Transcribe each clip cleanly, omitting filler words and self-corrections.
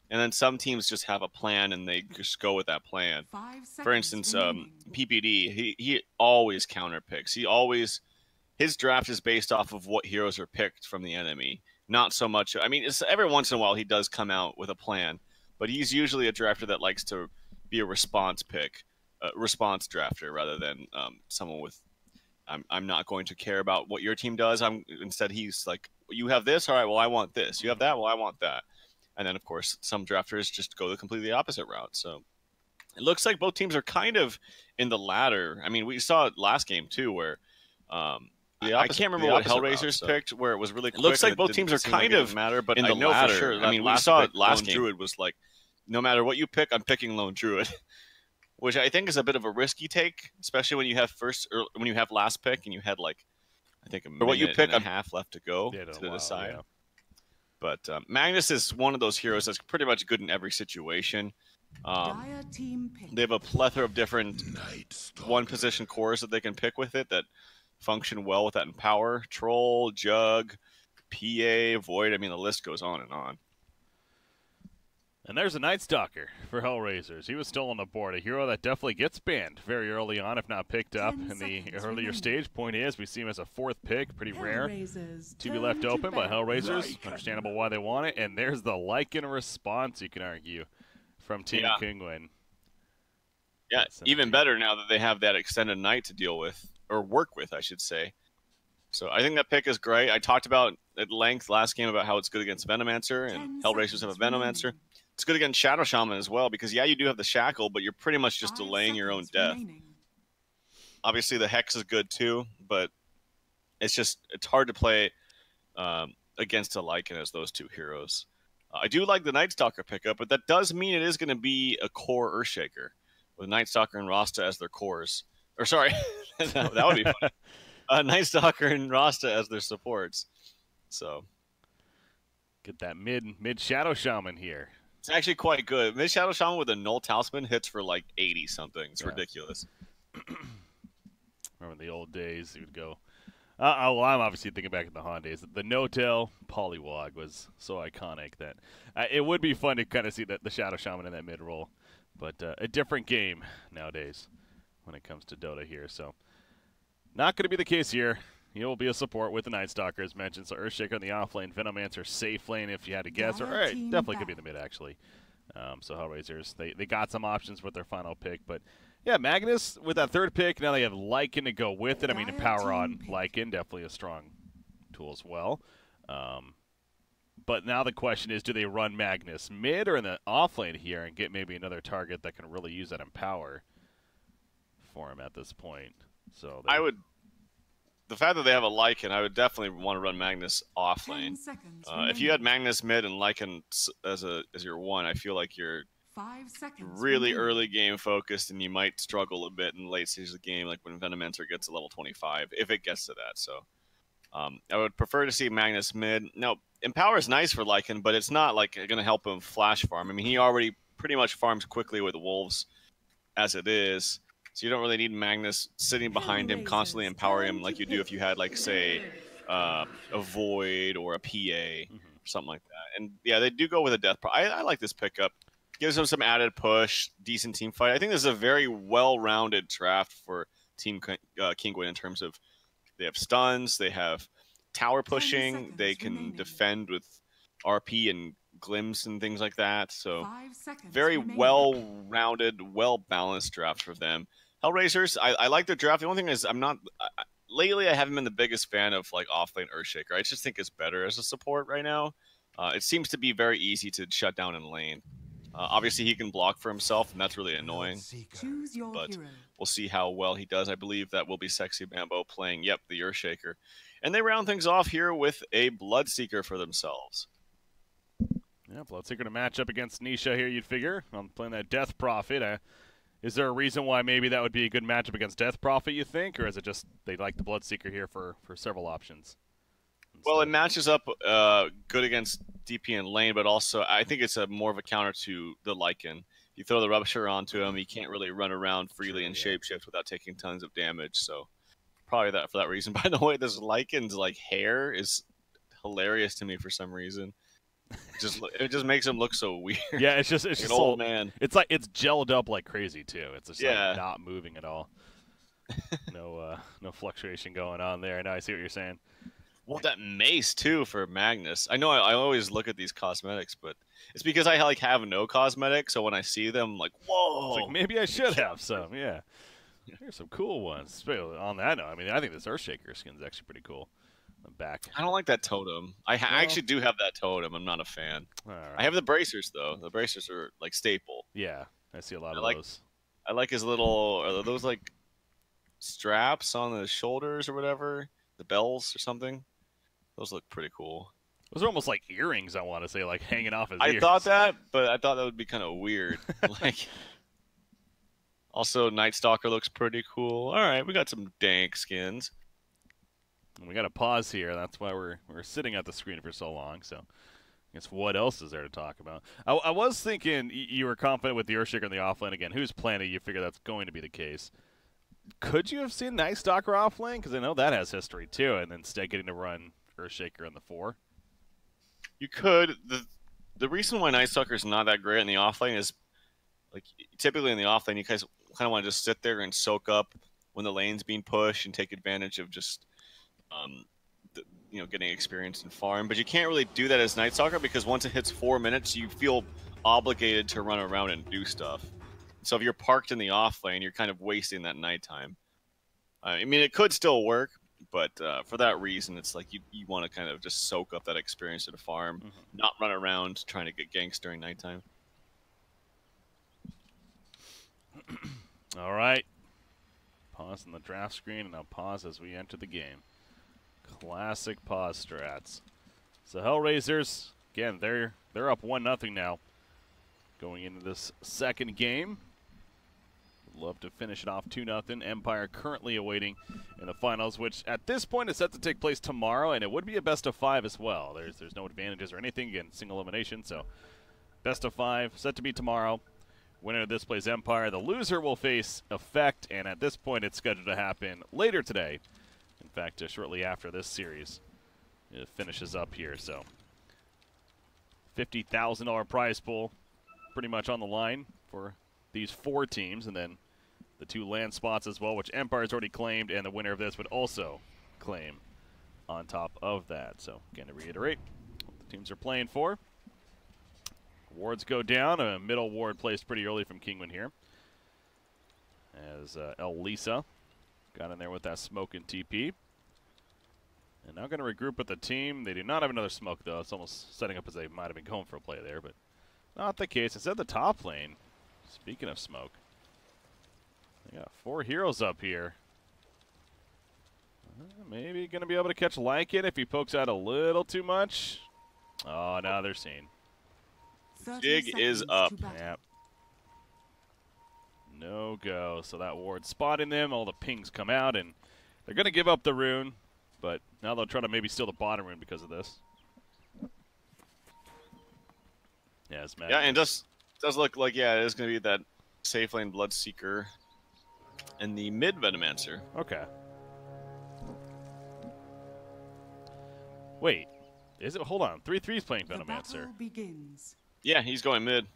And then some teams just have a plan and they just go with that plan. For instance, PPD, he always counter picks. His draft is based off of what heroes are picked from the enemy. Not so much. I mean, every once in a while he does come out with a plan, but he's usually a drafter that likes to be a response pick, response drafter rather than someone with. I'm not going to care about what your team does. Instead he's like, you have this, all right. Well, I want this. You have that. Well, I want that. And then of course some drafters just go the completely opposite route. So it looks like both teams are kind of in the latter. I mean, we saw it last game too, where I can't remember what Hellraisers picked, where it was really quick. It looks like both teams are kind of matter, but in the latter. For sure. I mean, we saw it last game. Druid was like, no matter what you pick, I'm picking Lone Druid, which I think is a bit of a risky take, especially when you have last pick and you had like, I think a minute and a half left to go to decide. Yeah. But Magnus is one of those heroes that's pretty much good in every situation. They have a plethora of different one-position cores that they can pick with it that function well with that Empower, Troll, Jug, PA, Void. I mean, the list goes on and on. And there's a Night Stalker for Hellraisers. He was still on the board. A hero that definitely gets banned very early on, if not picked up in the earlier stage. Point is, we see him as a 4th pick. Pretty rare to be left open by Hellraisers. Understandable why they want it. And there's the Lycan response, you can argue, from Team Kinguin. Yeah, even better now that they have that extended night to deal with, or work with, I should say. So I think that pick is great. I talked about at length last game about how it's good against Venomancer, and Hellraisers have a Venomancer. It's good against Shadow Shaman as well, because, yeah, you do have the Shackle, but you're pretty much just delaying your own death. Obviously, the Hex is good too, but it's hard to play against a Lycan as those two heroes. I do like the Night Stalker pickup, but that does mean it is going to be a core Earthshaker with Night Stalker and Rasta as their cores. Or, sorry, that would be fun. Night Stalker and Rasta as their supports. So get that mid Shadow Shaman here. It's actually quite good. Mid Shadow Shaman with a Null Talisman hits for like 80 something. It's ridiculous. Remember the old days? He would go. Well, I'm obviously thinking back at the Han days. The No-Tail Polywog was so iconic that it would be fun to kind of see the Shadow Shaman in that mid role, but a different game nowadays when it comes to Dota here. So not going to be the case here. He'll be a support with the Night Stalker, as mentioned. So Earthshaker in the off lane, Venomancer safe lane if you had to guess. Or definitely could be in the mid, actually. So Hellraisers, they got some options with their final pick. But, yeah, Magnus with that 3rd pick. Now they have Lycan to go with it. I mean, Empower on Lycan, definitely a strong tool as well. But now the question is, do they run Magnus mid or in the off lane here and get maybe another target that can really use that Empower for him at this point? So the fact that they have a Lycan, I would definitely want to run Magnus off lane. If you had Magnus mid and Lycan as your one, I feel like you're really early game focused, and you might struggle a bit in the late stages of the game, like when Venomancer gets to level 25, if it gets to that. So I would prefer to see Magnus mid. No, Empower is nice for Lycan, but it's not like going to help him flash farm. I mean, he already pretty much farms quickly with the Wolves as it is. So you don't really need Magnus sitting behind him, constantly empowering him like you do if you had, like, say, a Void or a PA or something like that. And, yeah, they do go with a Death Pro. I like this pickup. Gives them some added push, decent team fight. I think this is a very well-rounded draft for Team Kinguin in terms of they have stuns, they have tower pushing, they can defend with RP and glims and things like that. So very well-rounded, well-balanced draft for them. Hellraisers, I like their draft. The only thing is lately I haven't been the biggest fan of like off-lane Earthshaker. I just think it's better as a support right now. It seems to be very easy to shut down in lane. Obviously he can block for himself, and that's really annoying. But we'll see how well he does. I believe that will be Sexy Bambo playing, the Earthshaker. And they round things off here with a Bloodseeker for themselves. Yeah, Bloodseeker to match up against Nisha here, you'd figure. I'm playing that Death Prophet. Is there a reason why maybe that would be a good matchup against Death Prophet, you think? Or is it just they like the Bloodseeker here for several options? Well, it matches up good against DP and lane, but also I think it's more of a counter to the Lycan. You throw the Rupture onto him, he can't really run around freely and shapeshift without taking tons of damage. So probably for that reason. By the way, this Lycan's like hair is hilarious to me for some reason. It just makes him look so weird. Yeah, it's just an old man. It's like it's gelled up like crazy too. It's just like not moving at all. No fluctuation going on there. Now I see what you're saying. Well, that mace too for Magnus. I know I always look at these cosmetics, but it's because I like have no cosmetics. So when I see them, I'm like, whoa! It's like maybe I should have some. Yeah, here's some cool ones. On that note, I mean, I think this Earthshaker skin is actually pretty cool. I'm back. I don't like that totem. I actually do have that totem. I'm not a fan. Right. I have the bracers though. The bracers are like staple. Yeah, I see a lot of those. I like his little. Are those like straps on the shoulders or whatever? The bells or something. Those look pretty cool. Those are almost like earrings, I want to say, like hanging off his ears. I thought that, but I thought that would be kind of weird. Like, also, Night Stalker looks pretty cool. All right, we got some dank skins. We got to pause here. That's why we're sitting at the screen for so long. So, I guess what else is there to talk about? I was thinking you were confident with the Earthshaker and the offlane again. Who's planning? You figure that's going to be the case. Could you have seen Night Stalker offlane? Because I know that has history too, and then instead getting to run Earthshaker in the 4. You could. The reason why Night Stalker is not that great in the offlane is, like, typically in the offlane, you guys kind of want to just sit there and soak up when the lane's being pushed and take advantage of just, getting experience in farm. But you can't really do that as Night Stalker because once it hits 4 minutes, you feel obligated to run around and do stuff. So if you're parked in the offlane, you're kind of wasting that nighttime. I mean, it could still work. But for that reason, it's like you want to kind of just soak up that experience at a farm, not run around trying to get ganks during nighttime. All right. Pause on the draft screen, and I'll pause as we enter the game. Classic pause strats. So Hellraisers, again, they're up 1-0 now going into this second game. Love to finish it off 2-0. Empire currently awaiting in the finals, which at this point is set to take place tomorrow, and it would be a best of 5 as well. There's no advantages or anything, again, single elimination, so best of 5 set to be tomorrow. Winner of this plays Empire. The loser will face Effect, and at this point it's scheduled to happen later today. In fact, shortly after this series it finishes up here. So $50,000 prize pool pretty much on the line for these 4 teams, and then the 2 land spots as well, which Empire's already claimed, and the winner of this would also claim on top of that. So, again, to reiterate what the teams are playing for. Awards go down. A middle award placed pretty early from Kinguin here, as Lisa got in there with that smoke and TP. And now going to regroup with the team. They do not have another smoke, though. It's almost setting up as they might have been going for a play there, but not the case. Instead, the top lane, speaking of smoke, they got 4 heroes up here. Maybe going to be able to catch Lycan if he pokes out a little too much. Oh, now they're seen. Dig is up. Yep. No go. So that ward spotting them. All the pings come out, and they're going to give up the rune. But now they'll try to maybe steal the bottom rune because of this. Yeah, it's mad. Yeah, and it does look like, yeah, it is going to be that safe lane Bloodseeker and the mid Venomancer. Okay. Wait, is it? Hold on. 3-3's playing Venomancer. Yeah, he's going mid.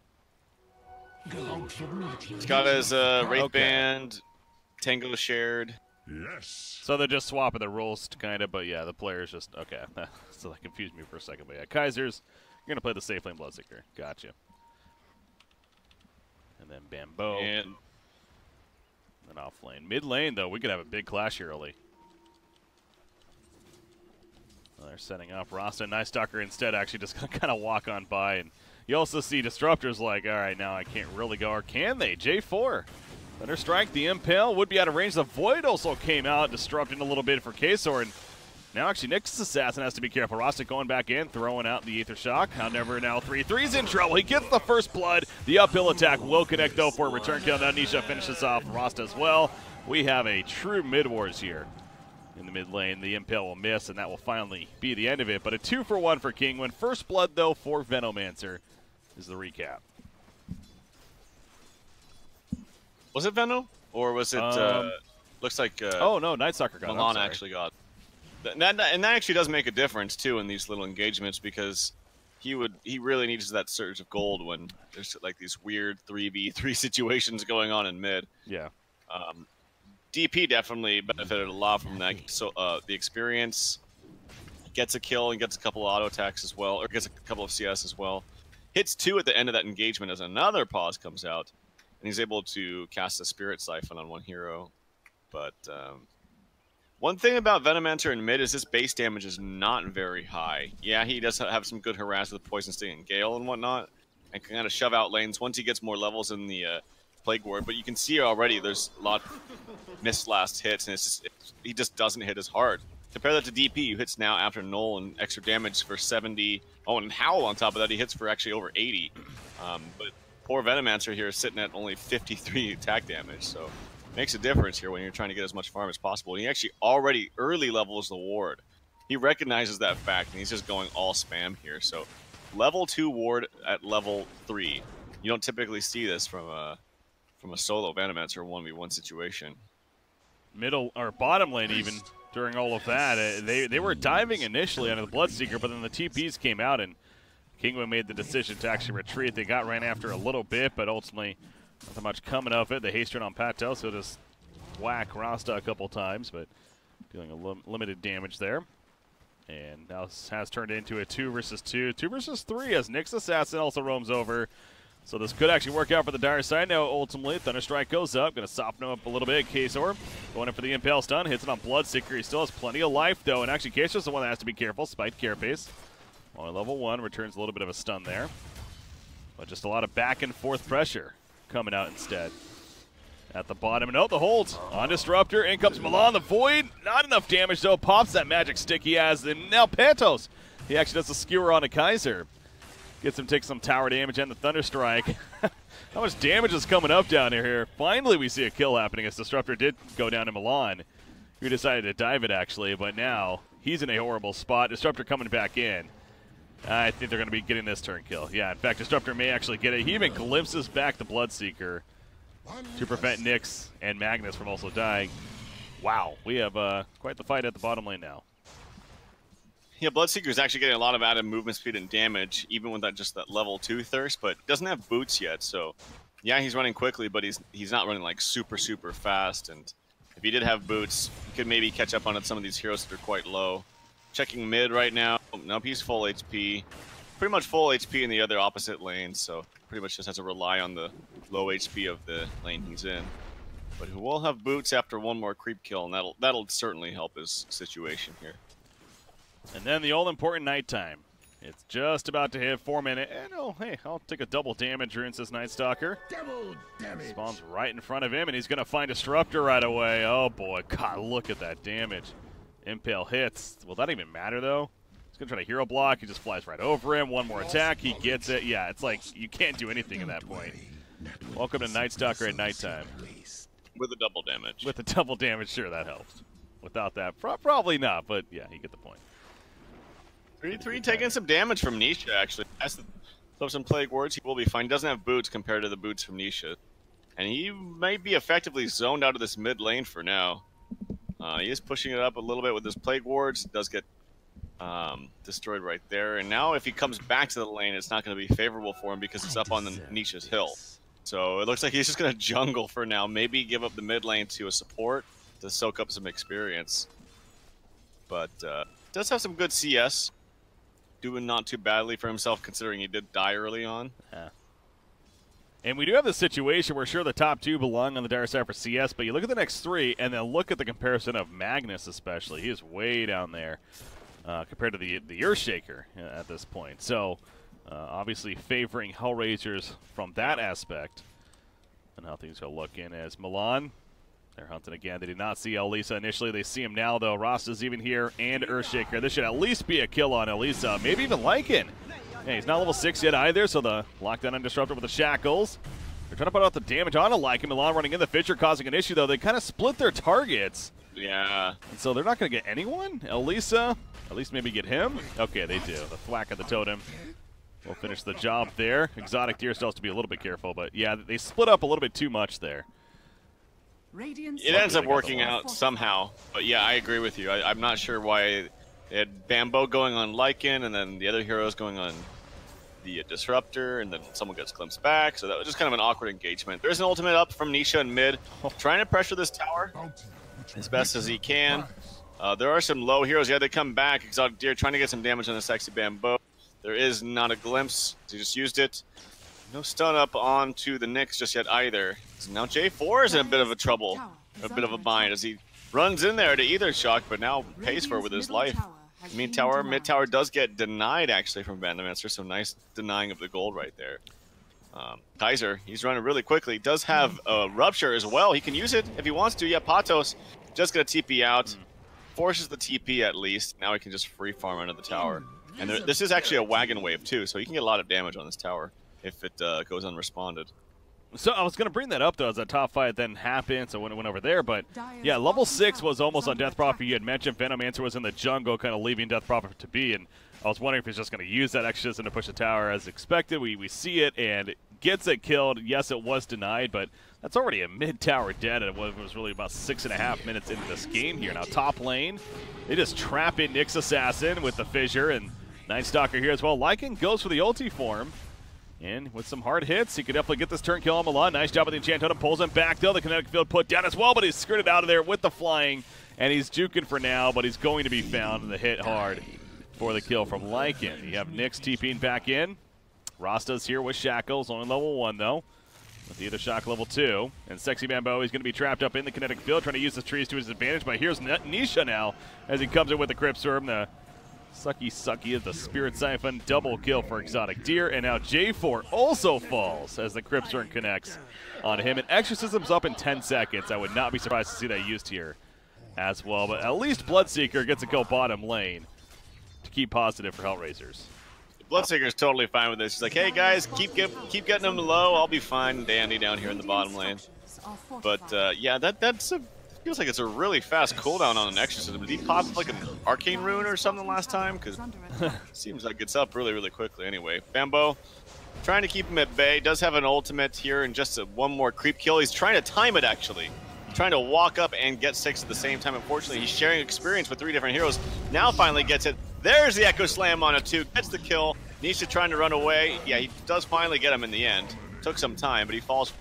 He's got his Wraith Band, Tango shared. Yes. So they're just swapping the roles, kind of, but yeah, the player's just, okay. So that confused me for a second, but yeah, Kaiser's going to play the safe lane Bloodseeker. Gotcha. And then Bambo. And off lane. Mid lane, though, we could have a big clash here early. Well, they're setting up. Rasta and Night Stalker instead actually just going to kind of walk on by. And you also see Disruptor's like, all right, now I can't really go. Or can they? J4. Thunder Strike, the Impale would be out of range. The Void also came out, disrupting a little bit for Kesor. And now actually Nexus Assassin has to be careful. Rasta going back in, throwing out the Aether Shock. However, now 3-3's in trouble. He gets the first blood. The uphill attack will connect, though, for a return kill. Now Nisha finishes off Rasta as well. We have a true mid-wars here in the mid lane. The Impale will miss, and that will finally be the end of it. But a 2-for-1 for Kinguin. First blood, though, for Venomancer is the recap. Was it Veno? Or was it, looks like... oh, no, Night Stalker got it. Milan actually got it. And that actually does make a difference, too, in these little engagements, because he really needs that surge of gold when there's like these weird 3v3 situations going on in mid. Yeah. DP definitely benefited a lot from that. So the experience, gets a kill and gets a couple of auto attacks as well, or gets a couple of CS as well. Hits 2 at the end of that engagement as another pause comes out, and he's able to cast a Spirit Siphon on one hero. But one thing about Venomancer in mid is his base damage is not very high. Yeah, he does have some good harass with Poison Sting and Gale and whatnot, and can kind of shove out lanes once he gets more levels in the Plague Ward. But you can see already there's a lot of missed last hits, and he just doesn't hit as hard. Compare that to DP, who hits now after Null and extra damage for 70. Oh, and Howl on top of that, he hits for actually over 80. But poor Venomancer here is sitting at only 53 attack damage, so it makes a difference here when you're trying to get as much farm as possible. And he actually already early levels the ward. He recognizes that fact, and he's just going all spam here. So level 2 ward at level 3. You don't typically see this from a solo Venomancer 1v1 situation. Middle or bottom lane even. During all of that, they were diving initially under the Bloodseeker, but then the TPs came out, and Kinguin made the decision to actually retreat. They got ran after a little bit, but ultimately nothing much coming of it. The haste turn on Patel, so just whack Rasta a couple times, but dealing a limited damage there. And now has turned into a 2 versus 2, 2 versus 3 as Nyx Assassin also roams over. So this could actually work out for the dire side. Now, ultimately, Thunderstrike goes up. Going to soften him up a little bit. Kazor going in for the Impale stun. Hits it on Bloodseeker. He still has plenty of life, though. And actually, Kazor's the one that has to be careful. Spiked Carapace. On level 1, returns a little bit of a stun there. But just a lot of back and forth pressure coming out instead. At the bottom, and the hold on Disruptor. In comes Milan, the Void. Not enough damage, though. Pops that magic stick he has. And now Pantos. He actually does a skewer on a Kaiser. Gets him take some tower damage and the Thunderstrike. How much damage is coming up down here? Finally, we see a kill happening as Disruptor did go down to Milan, who decided to dive it, actually. But now he's in a horrible spot. Disruptor coming back in. I think they're going to be getting this turn kill. Yeah, in fact, Disruptor may actually get it. He even glimpses back the Bloodseeker to prevent Nyx and Magnus from also dying. Wow, we have quite the fight at the bottom lane now. Yeah, Bloodseeker is actually getting a lot of added movement speed and damage, even with that level 2 thirst, but doesn't have boots yet. So, yeah, he's running quickly, but he's not running like super fast. And if he did have boots, he could maybe catch up on some of these heroes that are quite low. Checking mid right now. Nope, he's full HP. Pretty much full HP in the other opposite lane, so pretty much just has to rely on the low HP of the lane he's in. But he will have boots after one more creep kill, and that'll certainly help his situation here. And then the all-important nighttime. It's just about to hit 4 minutes. And oh, hey, I'll take a double damage, Rune says Night Stalker. Double damage. Spawns right in front of him, and he's going to find Disruptor right away. Oh, boy. God, look at that damage. Impale hits. Will that even matter, though? He's going to try to hero block. He just flies right over him. One more attack. He gets it. Yeah, it's like you can't do anything at that point. Welcome to Night Stalker at nighttime. With a double damage. With the double damage, sure, that helps. Without that, probably not, but yeah, you get the point. 3-3 taking some damage from Nisha, actually. Has to throw some Plague Wards. He will be fine. He doesn't have boots compared to the boots from Nisha. And he might be effectively zoned out of this mid lane for now. He is pushing it up a little bit with his Plague Wards. It does get destroyed right there. And now if he comes back to the lane, it's not going to be favorable for him because it's up on the Nisha's hill. So it looks like he's just going to jungle for now. Maybe give up the mid lane to a support to soak up some experience. But does have some good CS. Doing not too badly for himself, considering he did die early on. Yeah. And we do have the situation where, sure, the top 2 belong on the dire side for CS, but you look at the next 3, and then look at the comparison of Magnus especially. He is way down there compared to the Earthshaker at this point. So, obviously favoring Hellraisers from that aspect. And how things are looking as Milan. They're hunting again. They did not see Elisa initially. They see him now, though. Rasta's even here, and Earthshaker. This should at least be a kill on Elisa. Maybe even Lycan. Yeah, he's not level 6 yet either, so the lockdown and disruptor with the shackles. They're trying to put out the damage on a Lycan. Milan running in the Fisher, causing an issue, though. They kind of split their targets. Yeah. And so they're not going to get anyone. Elisa, at least maybe get him. Okay, they do. The thwack of the totem will finish the job there. Exotic Deer still has to be a little bit careful, but yeah, they split up a little bit too much there. It ends up working out somehow, but yeah, I agree with you. I'm not sure why they had Bambo going on Lycan and then the other heroes going on the Disruptor, and then someone gets glimpsed back, so that was just kind of an awkward engagement. There's an ultimate up from Nisha in mid, trying to pressure this tower as best as he can. There are some low heroes. Yeah, they come back. Exotic Deer trying to get some damage on the Sexy Bamboo. There is not a glimpse. He just used it. No stun up onto the Nyx just yet either. So now J4 is in a bit of a trouble, a bit of a bind as he runs in there to either shock, but now pays for it with his life. Mid tower does get denied actually from Vandermancer, so nice denying of the gold right there. Kaiser, he's running really quickly. Does have a Rupture as well. He can use it if he wants to. Yeah, Patos just gonna TP out. Forces the TP at least. Now he can just free farm under the tower. And this is actually a wagon wave too, so he can get a lot of damage on this tower if it goes unresponded. So I was going to bring that up, though, as that top fight then happened, so when it went over there. But, yeah, level 6 was almost on Death Prophet. You had mentioned Venomancer was in the jungle, kind of leaving Death Prophet to be, and I was wondering if he's just going to use that exorcism to push the tower as expected. We see it, and gets it killed. Yes, it was denied, but that's already a mid-tower dead, and it was really about 6.5 minutes into this game here. Now, top lane, they just trap in Nyx Assassin with the Fissure, and Night Stalker here as well. Lycan goes for the ulti form. And with some hard hits, he could definitely get this turn kill on Milan. Nice job with the Enchant Totem. Pulls him back, though. The kinetic field put down as well, but he's skirted out of there with the flying. And he's juking for now, but he's going to be found. And the hit hard for the kill from Lycan. You have Nyx TPing back in. Rasta's here with Shackles, only level 1, though. With the other shock level 2. And Sexy Bamboo, he's going to be trapped up in the kinetic field, trying to use the trees to his advantage. But here's Nisha now, as he comes in with the Crypt Storm. The Sucky of the Spirit Siphon, double kill for Exotic Deer, and now J4 also falls as the Crypt Storm connects on him. And Exorcism's up in 10 seconds. I would not be surprised to see that used here as well, but at least Bloodseeker gets a go bottom lane to keep positive for Hellraisers. Bloodseeker's totally fine with this. He's like, hey guys, keep getting them low. I'll be fine and dandy down here in the bottom lane. But yeah, that's a feels like it's a really fast cooldown on an exorcism. Did he pop like an arcane rune or something last time? Because it seems like it's up really, really quickly. Anyway, Bambo trying to keep him at bay. Does have an ultimate here and just one more creep kill. He's trying to time it, actually. Trying to walk up and get 6 at the same time. Unfortunately, he's sharing experience with 3 different heroes. Now finally gets it. There's the Echo Slam on a 2. Gets the kill. Nisha trying to run away. Yeah, he does finally get him in the end. Took some time, but he falls,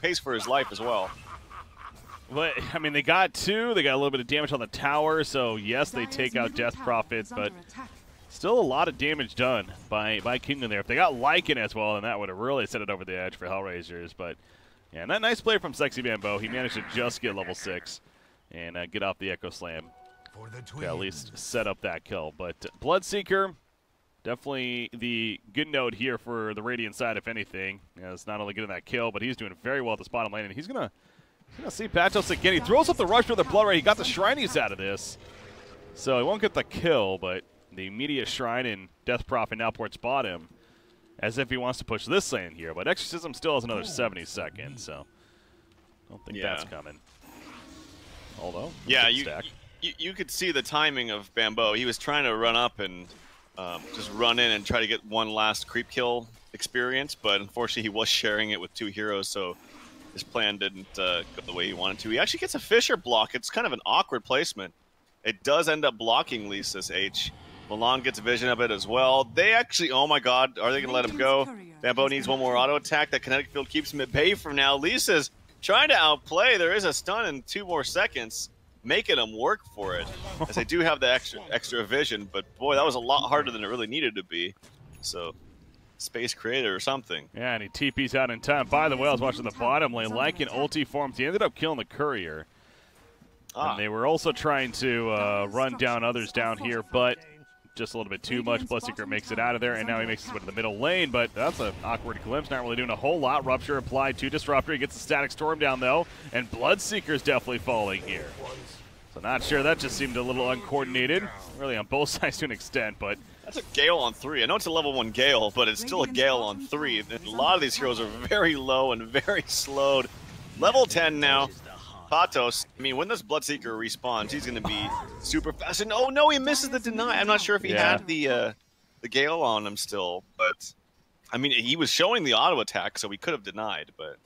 pays for his life as well. But, I mean, they got 2. They got a little bit of damage on the tower, so yes, they take out Death Prophet, but still a lot of damage done by Kinguin there. If they got Lycan as well, then that would have really set it over the edge for Hellraisers. But, yeah, and that nice play from Sexy Bamboo. He managed to just get level 6 and get off the Echo Slam to at least set up that kill. But Bloodseeker, definitely the good note here for the Radiant side, if anything. It's not only getting that kill, but he's doing very well at this bottom lane, and he's going to see Patos again. He throws up the rush for the blood ray. He got the Shrinies out of this. So he won't get the kill, but the immediate Shrine and Death Prophet now ports bottom as if he wants to push this lane here. But Exorcism still has another 70 seconds, so I don't think that's coming. Although, yeah, you could see the timing of Bamboo. He was trying to run up and just run in and try to get one last creep kill experience, but unfortunately he was sharing it with 2 heroes, so his plan didn't go the way he wanted to. He actually gets a Fissure block. It's kind of an awkward placement. It does end up blocking Lisa's H. Milan gets vision of it as well. They actually, oh my god, are they going to let him go? Bamboo needs one more auto attack. That kinetic field keeps him at bay for now. Lisa's trying to outplay. There is a stun in 2 more seconds, making him work for it. As they do have the extra vision, but boy, that was a lot harder than it really needed to be. So, Space Creator or something. Yeah, and he TP's out in time. By the way, I was watching the bottom lane. Lycan ulti forms. He ended up killing the Courier. And they were also trying to run down others down here, but just a little bit too much. Bloodseeker makes it out of there, and now he makes his way to the middle lane, but that's an awkward glimpse. Not really doing a whole lot. Rupture applied to Disruptor. He gets the Static Storm down, though, and Bloodseeker's definitely falling here. So not sure. That just seemed a little uncoordinated, really on both sides to an extent, but that's a Gale on 3. I know it's a level 1 Gale, but it's still a Gale on 3. A lot of these heroes are very low and very slowed. Level 10 now. Patos, I mean, when this Bloodseeker respawns, he's going to be super fast. And oh no, he misses the deny. I'm not sure if he had the Gale on him still, but I mean, he was showing the auto attack, so he could have denied. But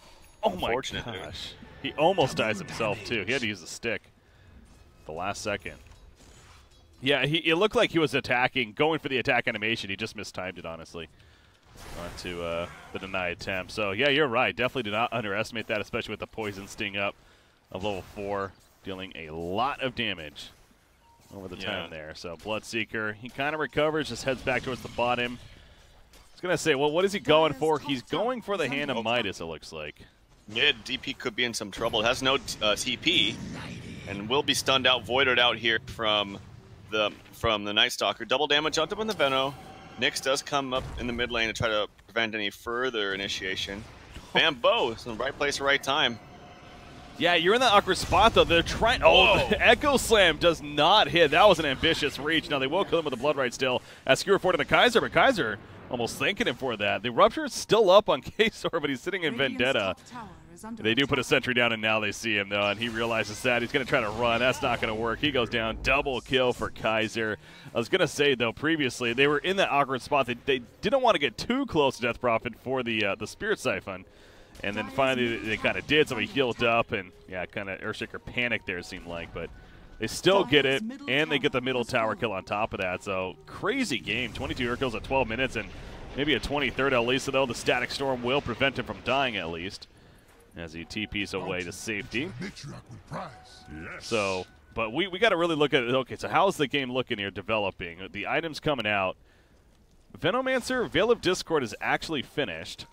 oh my gosh, he almost dies himself too. He had to use the stick at the last second. Yeah, it looked like he was attacking, going for the attack animation. He just mistimed it, honestly. onto the deny attempt. So, yeah, you're right. Definitely do not underestimate that, especially with the poison sting up of level 4, dealing a lot of damage over the time there. So, Bloodseeker, he kind of recovers, just heads back towards the bottom. I was going to say, well, what is he going for? He's going for the Hand of Midas, it looks like. Yeah, DP could be in some trouble. It has no TP, and will be stunned out, voided out here from the Night Stalker. Double damage onto him in the Veno. Nyx does come up in the mid lane to try to prevent any further initiation. Bambo is in the right place, right time. Yeah, you're in that awkward spot, though. They're trying. Oh, the Echo Slam does not hit. That was an ambitious reach. Now, they will kill him with the Blood Right still. As Skewer forward to the Kaiser, but Kaiser almost thanking him for that. The Rupture is still up on Kazor, but he's sitting in Vendetta. They do put a sentry down, and now they see him, though, and he realizes that. He's going to try to run. That's not going to work. He goes down. Double kill for Kaiser. I was going to say, though, previously, they were in that awkward spot. They didn't want to get too close to Death Prophet for the Spirit Siphon. And then finally they kind of did, so he healed up, and, yeah, kind of Earthshaker panicked there, it seemed like. But they still get it, and they get the middle tower kill on top of that. So, crazy game. 22 Earth kills at 12 minutes, and maybe a 23rd at least, though. The Static Storm will prevent him from dying at least, as he TPs away to safety. So, but we got to really look at it. Okay, so how's the game looking here, developing? The items coming out. Venomancer, Veil of Discord is actually finished.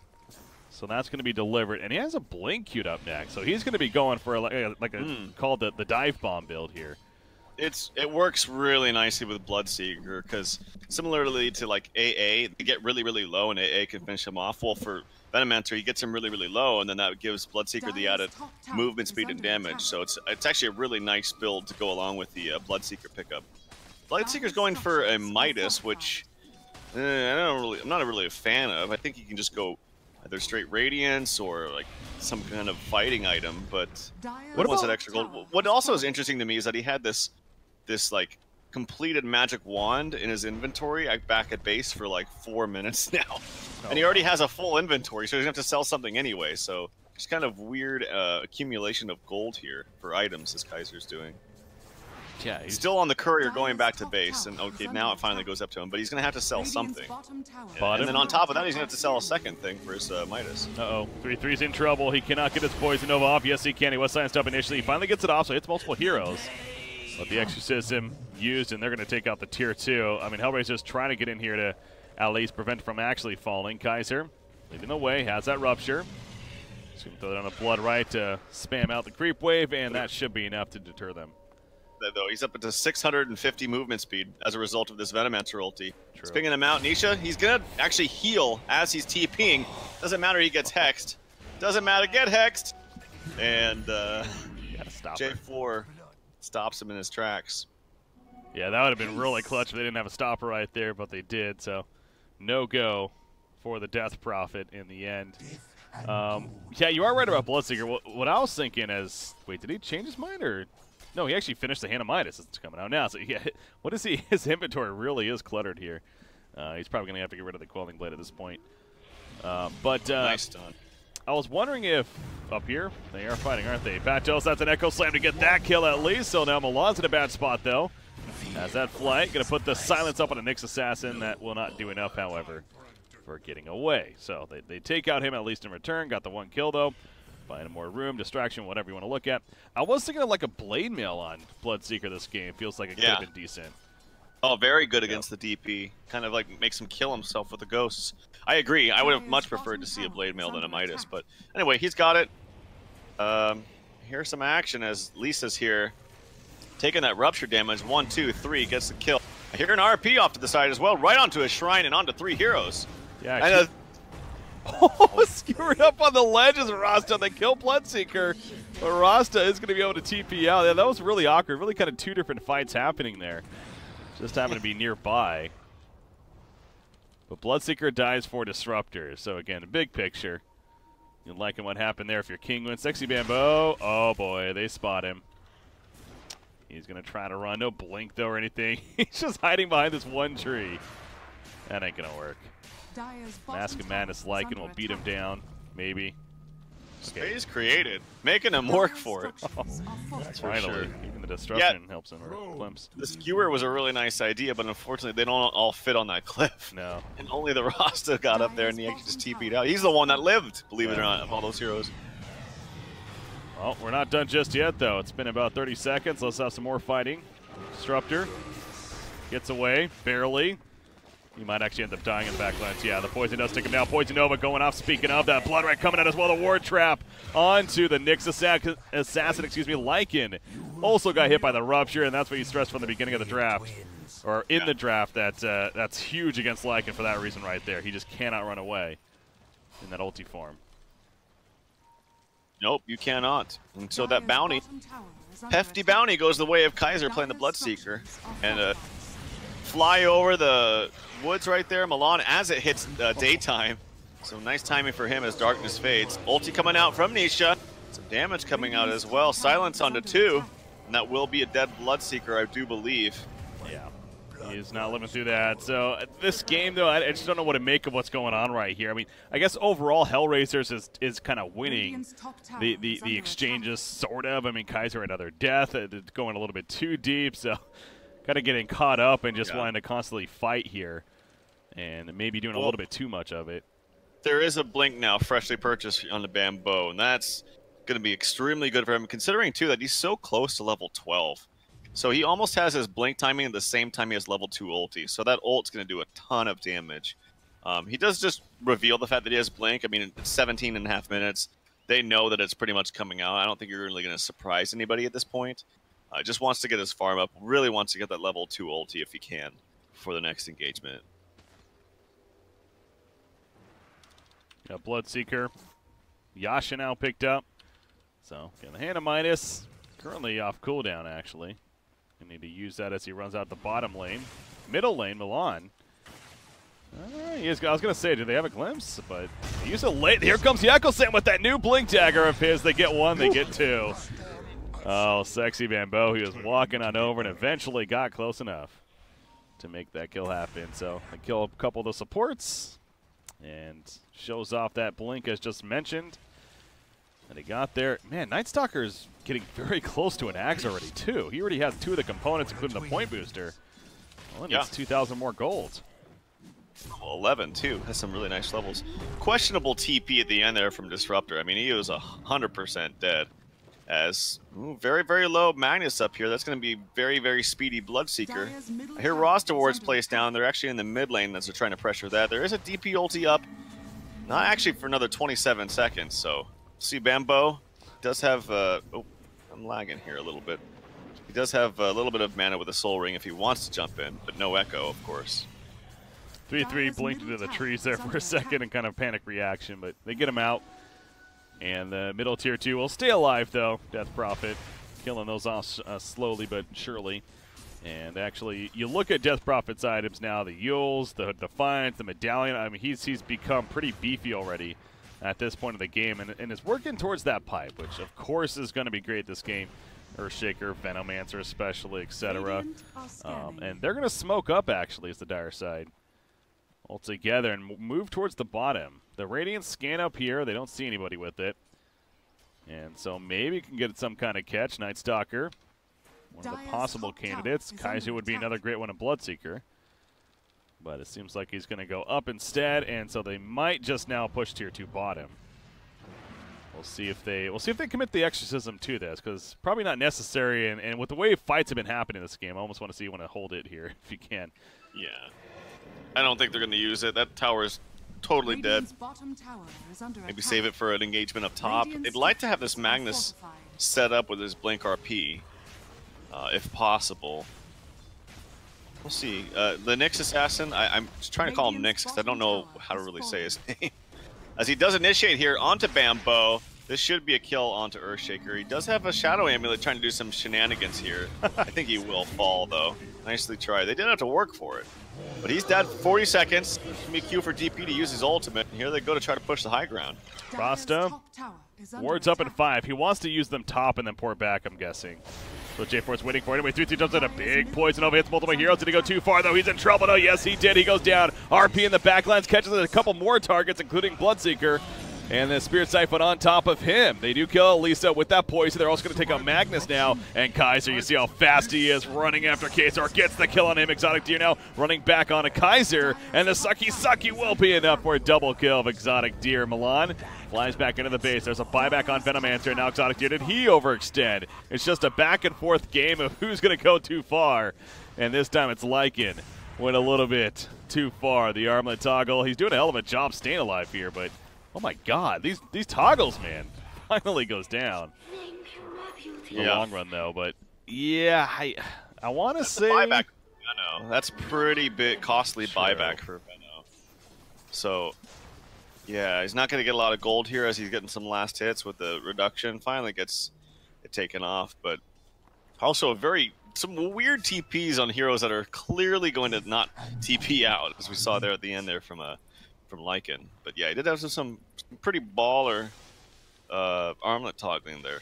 So that's going to be delivered, and he has a Blink queued up next. So he's going to be going for called the dive bomb build here. It works really nicely with Bloodseeker because similarly to like AA, they get really low and AA can finish him off. Well, for Venomancer, he gets him really low, and then that gives Bloodseeker the added movement speed and damage. So it's actually a really nice build to go along with the Bloodseeker pickup. Bloodseeker's going for a Midas, which I'm not really a fan of. I think he can just go either straight Radiance or like some kind of fighting item, but what wants that extra gold? What also is interesting to me is that he had this like completed magic wand in his inventory back at base for like 4 minutes now, and he already has a full inventory, so he's gonna have to sell something anyway. So just kind of weird accumulation of gold here for items this Kaiser's doing. Yeah, he's still on the courier going back to base, and okay, now it finally goes up to him, but he's going to have to sell something. And then on top of that, he's going to have to sell a second thing for his Midas. Uh-oh, 3-3's in trouble. He cannot get his Poison Nova off. Yes, he can. He was silenced up initially. He finally gets it off, so hits multiple heroes. But the Exorcism used, and they're going to take out the Tier 2. I mean, Hellraiser's trying to get in here to at least prevent from actually falling. Kaiser leading the way, has that Rupture. He's going to throw it on the Blood Right to spam out the Creep Wave, and that should be enough to deter them. Though he's up to 650 movement speed as a result of this Venomancer ulti. Spinning him out, Nisha, he's gonna actually heal as he's TPing. Doesn't matter, he gets hexed. Doesn't matter, get hexed. And J4 stops him in his tracks. Yeah, that would have been really clutch if they didn't have a stopper right there, but they did. So no go for the Death Prophet in the end. Yeah, you are right about Bloodseeker. What I was thinking is, wait, did he change his mind or? No, he actually finished the Hand of Midas. It's coming out now. So, yeah, what is he? His inventory really is cluttered here. He's probably going to have to get rid of the Quelling Blade at this point. Nice done. I was wondering if, up here, they are fighting, aren't they? Batos, that's an Echo Slam to get that kill at least. So now Milan's in a bad spot, though. Has that flight. Going to put the silence up on a Nyx Assassin. That will not do enough, however, for getting away. So they take out him at least in return. Got the one kill, though. Buying more room, distraction, whatever you want to look at. I was thinking of like a Blade Mail on Bloodseeker this game. Feels like it could have been decent. Oh, very good against the DP. Kind of like makes him kill himself with the ghosts. I agree. I would have much preferred to see a Blade Mail than a Midas. But anyway, he's got it. Here's some action as Lisa's here. Taking that Rupture damage. 1, 2, 3. Gets the kill. I hear an RP off to the side as well. Right onto his shrine and onto 3 heroes. Yeah, and oh, skewered up on the ledge as Rasta. They kill Bloodseeker, but Rasta is going to be able to TP out. Yeah, that was really awkward. Really kind of two different fights happening there. Just happened to be nearby. But Bloodseeker dies for Disruptor. So again, a big picture. You're liking what happened there if you're Kinguin. Sexy Bamboo. Oh boy, they spot him. He's going to try to run. No blink though or anything. He's just hiding behind this one tree. That ain't going to work. Mask of Madness Lycan will beat him down, maybe. Space created, making him work for it. That's for sure. Even the destruction helps him, or glimpse. The skewer was a really nice idea, but unfortunately they don't all fit on that cliff. No. And only the Rasta got up there and he actually just TP'd out. He's the one that lived, believe it or not, of all those heroes. Well, we're not done just yet, though. It's been about 30 seconds. Let's have some more fighting. Disruptor gets away, barely. He might actually end up dying in the backlines. Yeah, the poison does stick him down. Poison Nova going off. Speaking of that, Blood Rat coming out as well. The ward trap onto the Nyx assassin. Lycan also got hit by the rupture, and that's what you stressed from the beginning of the draft, or in the draft. That's huge against Lycan for that reason right there. He just cannot run away in that ulti form. Nope, you cannot. And so that bounty, hefty bounty, goes the way of Kaiser playing the Bloodseeker, and fly over the woods right there, Milan, as it hits daytime. So nice timing for him as darkness fades. Ulti coming out from Nisha. Some damage coming out as well. Silence onto 2. And that will be a dead Bloodseeker, I do believe. Yeah, he's not living through that. So this game, though, I just don't know what to make of what's going on right here. I mean, I guess overall Hellraisers is kind of winning the exchanges, sort of. I mean, Kaiser another death, going a little bit too deep, so kind of getting caught up and just wanting to constantly fight here, and maybe doing a little bit too much of it. There is a blink now, freshly purchased on the Bamboo, and that's going to be extremely good for him, considering, too, that he's so close to level 12. So he almost has his blink timing at the same time he has level 2 ulti, so that ult's going to do a ton of damage. He does just reveal the fact that he has blink. I mean, it's 17.5 minutes. They know that it's pretty much coming out. I don't think you're really going to surprise anybody at this point. Just wants to get his farm up, really wants to get that level 2 ulti if he can for the next engagement. Got Bloodseeker. Yasha now picked up. So, got the Hannah Midas. Currently off cooldown, actually. We need to use that as he runs out the bottom lane. Middle lane, Milan. I was going to say, do they have a glimpse? But they use it late. Here comes Yakusen with that new blink dagger of his. They get 1, they get 2. Oh, sexy Bamboo. He was walking on over and eventually got close enough to make that kill happen. So they kill a couple of the supports and shows off that blink as just mentioned. And he got there. Man, Nightstalker's getting very close to an axe already, too. He already has 2 of the components, including the point booster. Well, that needs 2,000 more gold. Well, 11, too. Has some really nice levels. Questionable TP at the end there from Disruptor. I mean, he was 100% dead. As very, very low Magnus up here. That's going to be very, very speedy Bloodseeker. I hear Roster Ward's placed down. They're actually in the mid lane as they're trying to pressure that. There is a DP ulti up. Not actually for another 27 seconds, so... See, Bamboo does have... oh, I'm lagging here a little bit. He does have a little bit of mana with a Soul Ring if he wants to jump in, but no Echo, of course. 3-3 blinked into the trees there for a second and kind of panic reaction, but they get him out. And the middle tier 2 will stay alive, though. Death Prophet killing those off slowly but surely. And actually, you look at Death Prophet's items now, the Yules, the Defiant, the Medallion. I mean, he's become pretty beefy already at this point of the game, and is working towards that pipe, which of course is going to be great this game. Earthshaker, Venomancer especially, etc. And they're going to smoke up, actually, as the dire side altogether and move towards the bottom. The Radiant scan up here. They don't see anybody with it. And so maybe you can get some kind of catch. Nightstalker, one of the possible candidates. Kaiser would be another great one, a Bloodseeker. But it seems like he's going to go up instead, and so they might just now push tier 2 bottom. We'll see if they commit the exorcism to this, because probably not necessary. And with the way fights have been happening in this game, I almost want to see you want to hold it here if you can. Yeah, I don't think they're going to use it. That tower is totally dead. Maybe save it for an engagement up top. They'd like to have this Magnus set up with his Blink RP, if possible. We'll see. The Nyx Assassin, I'm just trying to call him Nyx because I don't know how to really say his name. As he does initiate here onto Bamboo. This should be a kill onto Earthshaker. He does have a Shadow Amulet trying to do some shenanigans here. I think he will fall, though. Nicely tried. They didn't have to work for it. But he's dead. 40 seconds. It's going to be a Q for DP to use his ultimate. And here they go to try to push the high ground. Rasta. Ward's up in 5. He wants to use them top and then pour back, I'm guessing. So J4's waiting for it. Anyway, 3-2 jumps in a big poison over, hits multiple heroes. Did he go too far, though? He's in trouble, though. Yes, he did. He goes down. RP in the backlines, catches a couple more targets, including Bloodseeker. And the Spirit Siphon on top of him. They do kill Lisa with that poison. They're also going to take out Magnus now. And Kaiser, you see how fast he is running after Kaiser. Gets the kill on him. Exotic Deer now running back onto Kaiser. And the Sucky will be enough for a double kill of Exotic Deer. Milan flies back into the base. There's a buyback on Venomancer. Now Exotic Deer, did he overextend? It's just a back and forth game of who's going to go too far. And this time it's Lycan. Went a little bit too far. The armlet toggle. He's doing a hell of a job staying alive here, but oh my god, these toggles, man, finally goes down. In the long run, though, but yeah, I want to say buyback. Veno. That's pretty big, costly buyback for Veno. So, yeah, he's not going to get a lot of gold here as he's getting some last hits with the reduction. Finally gets it taken off, but also some weird TPs on heroes that are clearly going to not TP out, as we saw there at the end there from Lycan. But yeah, he did have some pretty baller armlet toggling there.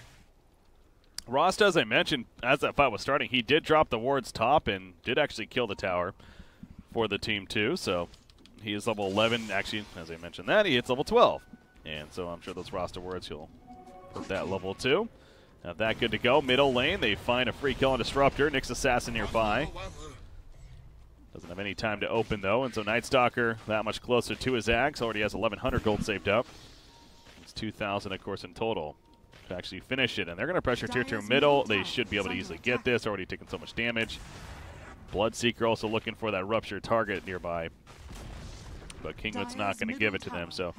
Rasta, as I mentioned, as that fight was starting, he did drop the ward's top and did actually kill the tower for the team too. So he is level 11. Actually, as I mentioned that, he hits level 12. And so I'm sure those Rasta words, he'll put that level 2. Have that good to go. Middle lane, they find a free kill on Disruptor. Nyx Assassin nearby. Doesn't have any time to open, though, and so Night Stalker that much closer to his axe. Already has 1,100 gold saved up. It's 2,000, of course, in total to actually finish it. And they're going to pressure Tier 2 middle. They should be able to easily get this. Already taking so much damage. Bloodseeker also looking for that rupture target nearby. But Kinguin's not going to give it to them. So,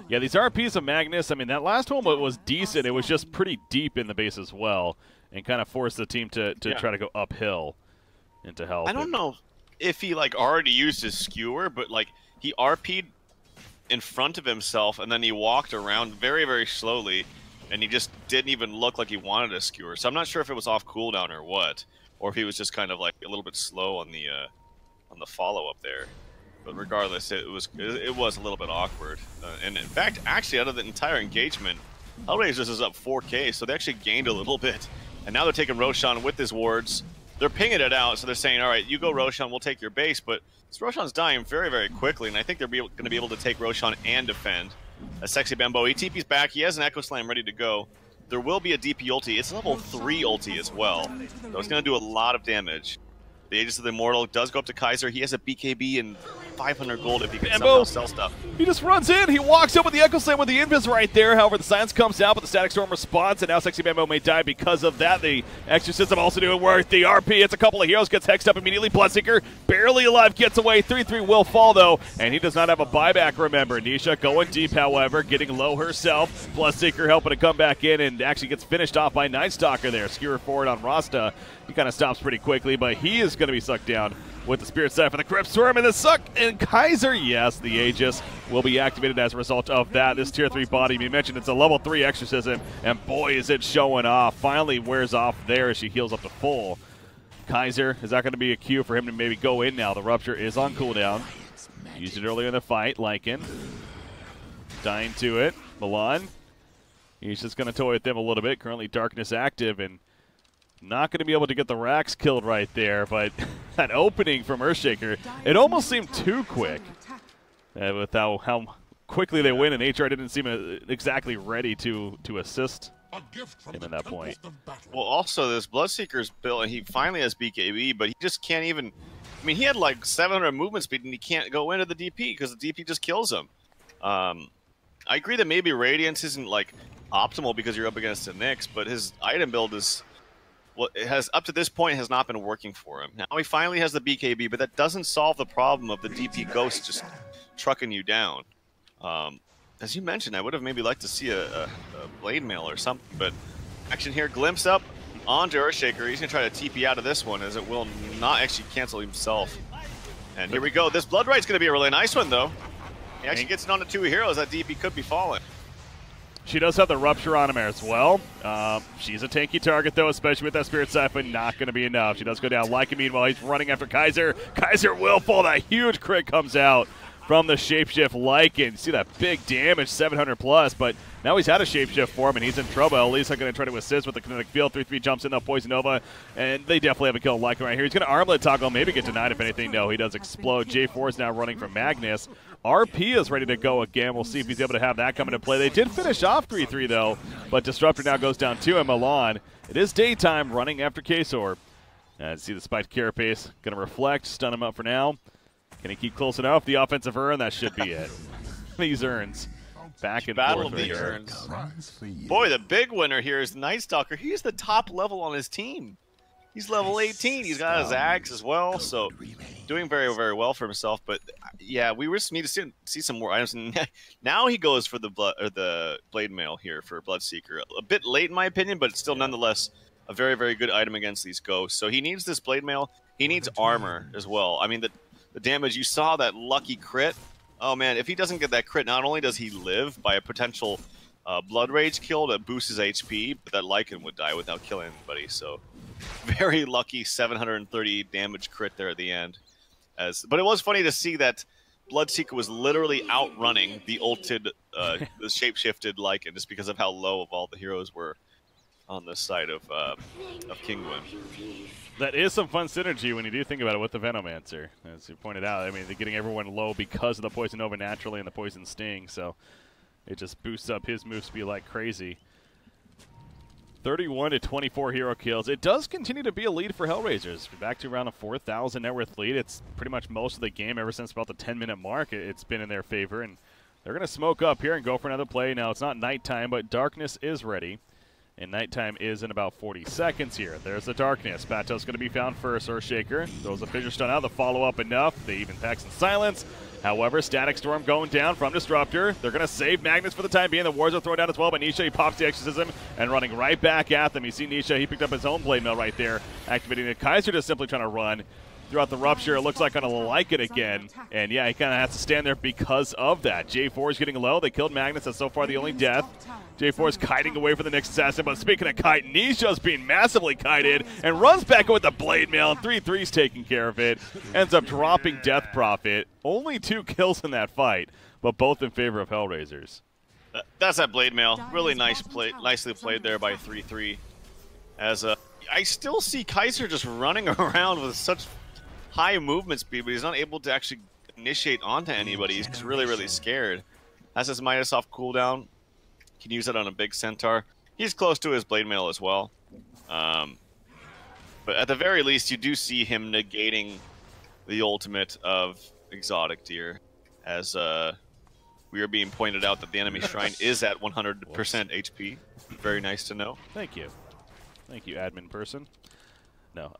yeah, these RPs of Magnus, I mean, that last one was decent. It was just pretty deep in the base as well and kind of forced the team to try to go uphill into help. I don't know if he, like, already used his skewer, but, like, he RP'd in front of himself and then he walked around very, very slowly and he just didn't even look like he wanted a skewer. So I'm not sure if it was off cooldown or what, or if he was just kind of, like, a little bit slow on the follow-up there. But regardless, it was a little bit awkward. And in fact, actually, out of the entire engagement, Hellraisers is up 4K, so they actually gained a little bit. And now they're taking Roshan with his wards. They're pinging it out, so they're saying, all right, you go Roshan, we'll take your base. But this Roshan's dying very, very quickly, and I think they're going to be able to take Roshan and defend. A Sexy Bambo, he TP's back. He has an Echo Slam ready to go. There will be a DP ulti. It's level 3 ulti as well, so it's going to do a lot of damage. The Aegis of the Immortal does go up to Kaiser. He has a BKB and 500 gold if he can somehow sell stuff. He just runs in. He walks up with the Echo Slam with the invis right there. However, the silence comes out, but the Static Storm responds, and now Sexy Bambo may die because of that. The Exorcism also doing work. The RP hits a couple of heroes, gets hexed up immediately. Bloodseeker barely alive, gets away. 3-3 will fall, though, and he does not have a buyback, remember. Nisha going deep, however, getting low herself. Bloodseeker helping to come back in and actually gets finished off by Night Stalker there. Skewer forward on Rasta. He kind of stops pretty quickly, but he is going to be sucked down with the Spirit Siphon, the Crypt Swarm, and the Suck, and Kaiser, yes, the Aegis will be activated as a result of that. This Tier 3 body, you mentioned it's a level 3 Exorcism, and boy, is it showing off. Finally wears off there as she heals up to full. Kaiser, is that going to be a cue for him to maybe go in now? The Rupture is on cooldown. Used it earlier in the fight, Lycan. Dying to it. Milan, he's just going to toy with them a little bit. Currently Darkness active, and not going to be able to get the Rax killed right there, but that opening from Earthshaker, it almost seemed too quick with how quickly they win, and HR didn't seem exactly ready to assist him at that point. Well, also, this Bloodseeker's built, and he finally has BKB, but he just can't even... I mean, he had like 700 movement speed, and he can't go into the DP because the DP just kills him. I agree that maybe Radiance isn't like optimal because you're up against a Nyx, but his item build is... Well, it has, up to this point, has not been working for him. Now he finally has the BKB, but that doesn't solve the problem of the DP Ghost just trucking you down. As you mentioned, I would have maybe liked to see a Blade Mail or something, but action here, glimpse up onto Earthshaker. He's going to try to TP out of this one, as it will not actually cancel himself. And here we go. This Blood Right's going to be a really nice one, though. He actually gets it onto 2 heroes. That DP could be falling. She does have the Rupture on him as well. She's a tanky target, though, especially with that Spirit Siphon. Not going to be enough. She does go down. Lycan, meanwhile, he's running after Kaiser. Kaiser will fall. That huge crit comes out from the Shapeshift Lycan. See that big damage, 700 plus, but now he's had a Shapeshift form, and he's in trouble. Elisa going to try to assist with the Kinetic Field. 3-3 jumps in, the Poison Nova, and they definitely have a kill on Lycan right here. He's going to Armlet toggle, maybe get denied if anything. No, he does explode. J4 is now running from Magnus. RP is ready to go again. We'll see if he's able to have that come into play. They did finish off 3-3, though, but Disruptor now goes down 2, and Milan. It is daytime, running after Kasor. See the spiked carapace. Going to reflect, stun him up for now. Can he keep close enough? The offensive urn, that should be it. These urns. Back and Battle forth of the right urns. Boy, the big winner here is Night Stalker. He's the top level on his team. He's level 18. He's got his Ags as well, so doing very, very well for himself. But yeah, we just need to see some more items. Now he goes for the blade mail here for Bloodseeker. A bit late in my opinion, but it's still nonetheless a very, very good item against these ghosts. So he needs this blade mail. He needs armor as well. I mean, the damage, you saw that lucky crit. Oh man, if he doesn't get that crit, not only does he live by a potential Blood Rage kill that boosts his HP, but that Lycan would die without killing anybody. So very lucky 730 damage crit there at the end. But it was funny to see that Bloodseeker was literally outrunning the ulted, the shapeshifted Lycan just because of how low of all the heroes were on this side of Kinguin. That is some fun synergy when you do think about it with the Venomancer. As you pointed out, I mean, they're getting everyone low because of the Poison Nova naturally and the Poison Sting, so it just boosts up his move speed like crazy. 31 to 24 hero kills. It does continue to be a lead for Hellraisers. We're back to around a 4,000 net worth lead. It's pretty much most of the game ever since about the 10-minute mark. It's been in their favor, and they're going to smoke up here and go for another play. Now, it's not nighttime, but darkness is ready. And nighttime is in about 40 seconds here. There's the darkness. Bato's going to be found first. Earthshaker throws a fissure stun out. The follow-up enough. They even packs in silence. However, Static Storm going down from Disruptor. They're going to save Magnus for the time being. The wards are thrown down as well, but Nisha, he pops the Exorcism and running right back at them. You see Nisha, he picked up his own blade mail right there, activating it. Kaiser just simply trying to run throughout the Rupture. It looks like going to like it again. And yeah, he kind of has to stand there because of that. J4 is getting low. They killed Magnus. That's so far the only death. J4 is kiting away for the next assassin, but speaking of kite, Nisha's being massively kited and runs back with the blade mail, and 3-3's taking care of it. Ends up dropping Death Prophet. Only 2 kills in that fight, but both in favor of Hellraisers. That's that blade mail. Really nicely played there by 3-3. As I still see Kaiser just running around with such high movement speed, but he's not able to actually initiate onto anybody. He's really, really scared. Has his Midas off cooldown. Can use it on a big centaur. He's close to his blade mail as well. But at the very least, you do see him negating the ultimate of Exotic Deer, as we are being pointed out that the enemy shrine is at 100% HP. Very nice to know. Thank you. Thank you, admin person. No.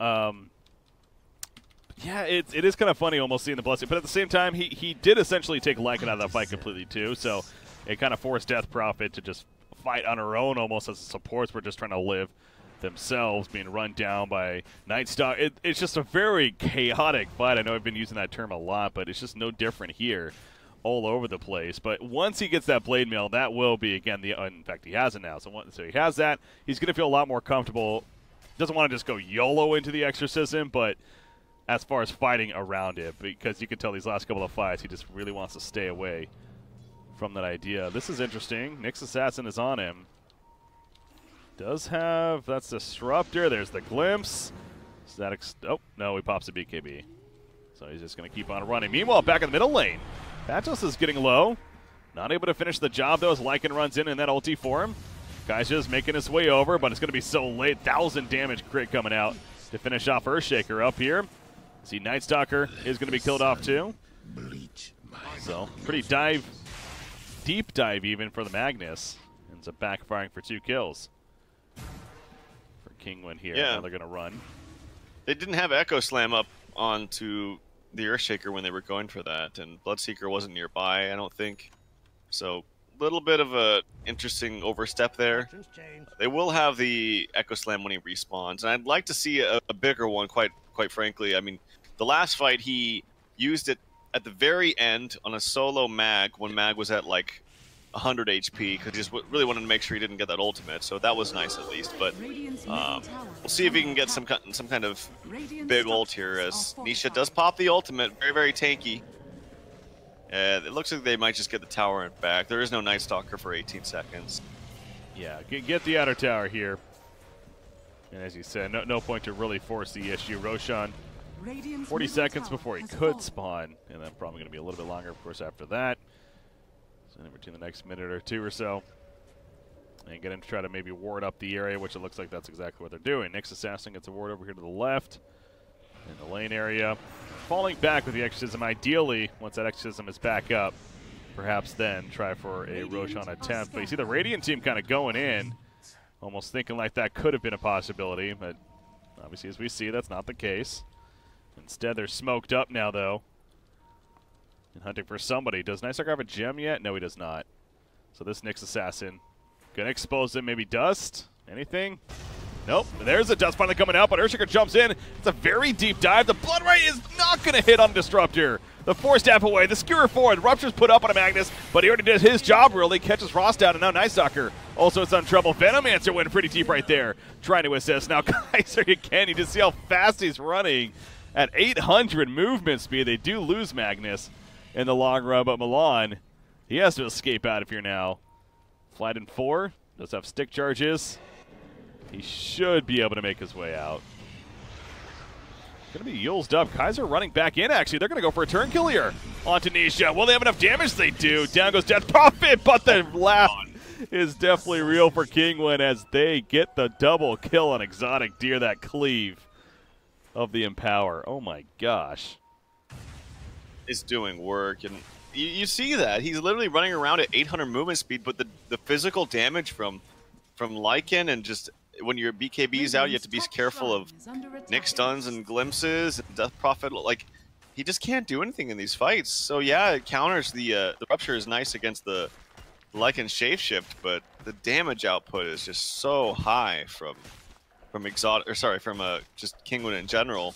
Yeah, it is kind of funny almost seeing the blessing, but at the same time, he did essentially take Lycan out of that fight completely too, so it kind of forced Death Prophet to just fight on her own almost, as the supports were just trying to live themselves, being run down by Nightstalker. It's just a very chaotic fight. I know I've been using that term a lot, but it's just no different here all over the place. But once he gets that blade mail, that will be, again, in fact, he has it now. So he has that. He's going to feel a lot more comfortable. Doesn't want to just go YOLO into the Exorcism, but as far as fighting around it, because you can tell these last couple of fights, he just really wants to stay away from that idea. This is interesting. Nyx Assassin is on him. Does have, that's Disruptor. There's the Glimpse. Static, oh, no, he pops a BKB. So he's just going to keep on running. Meanwhile, back in the middle lane, Patos is getting low. Not able to finish the job, though, as Lycan runs in that ulti for him. Guy's just making his way over, but it's going to be so late. 1,000 damage crit coming out to finish off Earthshaker up here. See, Nightstalker is going to be killed off, too. So, pretty deep dive even for the Magnus. Ends up backfiring for 2 kills. For Kinguin here. Yeah. Now they're going to run. They didn't have Echo Slam up onto the Earthshaker when they were going for that, and Bloodseeker wasn't nearby, I don't think. So, a little bit of a interesting overstep there. They will have the Echo Slam when he respawns, and I'd like to see a bigger one, quite frankly. I mean, the last fight, he used it at the very end on a solo Mag, when Mag was at like 100 HP, because he just really wanted to make sure he didn't get that ultimate, so that was nice at least. But we'll see if he can get some kind of big ult here, as Nisha does pop the ultimate. Very, very tanky. It looks like they might just get the tower back. There is no Night Stalker for 18 seconds. Yeah, get the outer tower here. And as you said, no point to really force the issue. Roshan 40 seconds before he could spawn, and then probably going to be a little bit longer, of course, after that. So in between the next minute or two or so. And get him to try to maybe ward up the area, which it looks like that's exactly what they're doing. Nyx Assassin gets a ward over here to the left in the lane area. Falling back with the Exorcism, ideally, once that Exorcism is back up, perhaps then try for a Roshan attempt. But you see the Radiant team kind of going in, almost thinking like that could have been a possibility, but obviously, as we see, that's not the case. Instead, they're smoked up now, though, and hunting for somebody. Does Nightstalker have a gem yet? No, he does not. So this Nyx Assassin gonna expose him. Maybe dust? Anything? Nope. There's the dust finally coming out, but Earthshaker jumps in. It's a very deep dive. The Blood Ray is not gonna hit on Disruptor. The Force Staff away. The Skewer forward. Rupture's put up on a Magnus, but he already did his job, really. Catches Frost down, and now Nightstalker also is on trouble. Venomancer went pretty deep right there, trying to assist. Now Kaiser again. You just see how fast he's running at 800 movement speed. They do lose Magnus in the long run, but Milan, he has to escape out of here now. Flight in 4, does have stick charges. He should be able to make his way out. Going to be Yulesed up. Kaiser running back in, actually. They're going to go for a turn kill here on Tanisha. Will they have enough damage? They do. Down goes Death Prophet, but the laugh is definitely real for Kinguin as they get the double kill on Exotic Deer, that cleave of the Empower. Oh my gosh. It's doing work, and you see that. He's literally running around at 800 movement speed, but the physical damage from Lycan, and just when your BKB's out, you have to be careful of Nyx stuns and glimpses and Death Prophet. Like, he just can't do anything in these fights. So yeah, it counters the Rupture is nice against the Lycan Shapeshift, but the damage output is just so high from Exotic, or sorry, from just Kinguin in general.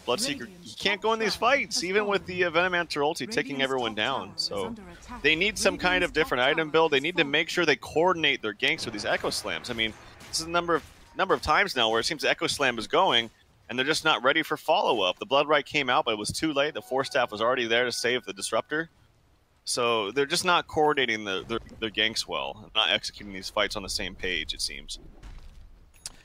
Bloodseeker, he can't go in these fights, even with the Venomancer ulti taking everyone down. So they need some kind of different item build. They need to make sure they coordinate their ganks with these Echo Slams. I mean, this is a number of times now where it seems the Echo Slam is going, and they're just not ready for follow-up. The Blood Right came out, but it was too late. The Force Staff was already there to save the Disruptor. So they're just not coordinating their ganks well, not executing these fights on the same page, it seems.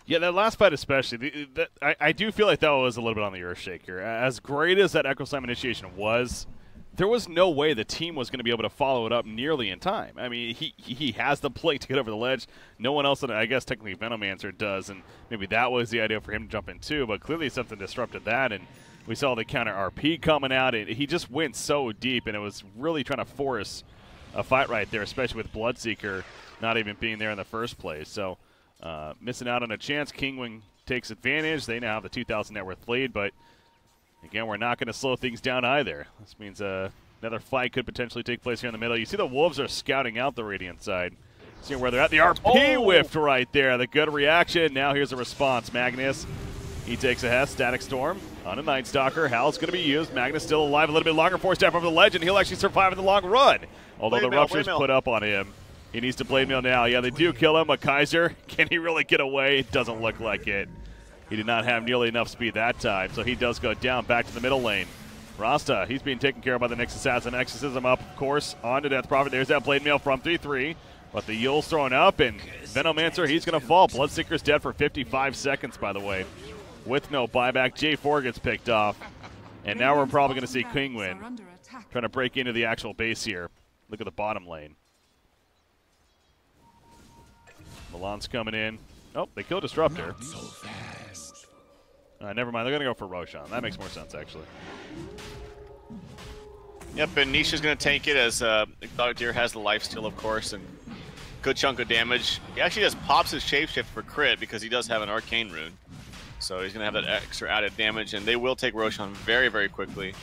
Yeah, that last fight especially, I do feel like that was a little bit on the Earthshaker. As great as that Echo Slam initiation was, there was no way the team was going to be able to follow it up nearly in time. I mean, he has the plate to get over the ledge. No one else, I guess technically Venomancer does, and maybe that was the idea for him to jump in too, but clearly something disrupted that, and we saw the counter RP coming out. He just went so deep, and it was really trying to force a fight right there, especially with Bloodseeker not even being there in the first place. So missing out on a chance. Kinguin takes advantage. They now have the 2,000 net worth lead, but again, we're not going to slow things down either. This means another fight could potentially take place here in the middle. You see the Wolves are scouting out the Radiant side, seeing where they're at. The RP whiffed right there. The good reaction. Now here's a response. Magnus, he takes a Hess. Static Storm on a Night Stalker. Hal's going to be used. Magnus still alive a little bit longer. Force Staff over the ledge, and he'll actually survive in the long run. Although the Rupture's put up on him. He needs to blade mail now. Yeah, they do kill him. But Kaiser, can he really get away? It doesn't look like it. He did not have nearly enough speed that time, so he does go down back to the middle lane. Rasta, he's being taken care of by the Nyx Assassin. Exorcism up, of course, on to Death Prophet. There's that blade mail from 3-3. But the Yule's thrown up, and Venomancer, he's going to fall. Bloodseeker's dead for 55 seconds, by the way, with no buyback. J4 gets picked off. And now we're probably going to see Kinguin trying to break into the actual base here. Look at the bottom lane. Milan's coming in. Oh, they killed Disruptor. Never mind. They're going to go for Roshan. That makes more sense, actually. Yep, and Nisha's going to take it as Exotic Deer has the lifesteal, of course, and good chunk of damage. He actually just pops his Shapeshift for crit because he does have an Arcane Rune. So he's going to have that extra added damage, and they will take Roshan very, very quickly.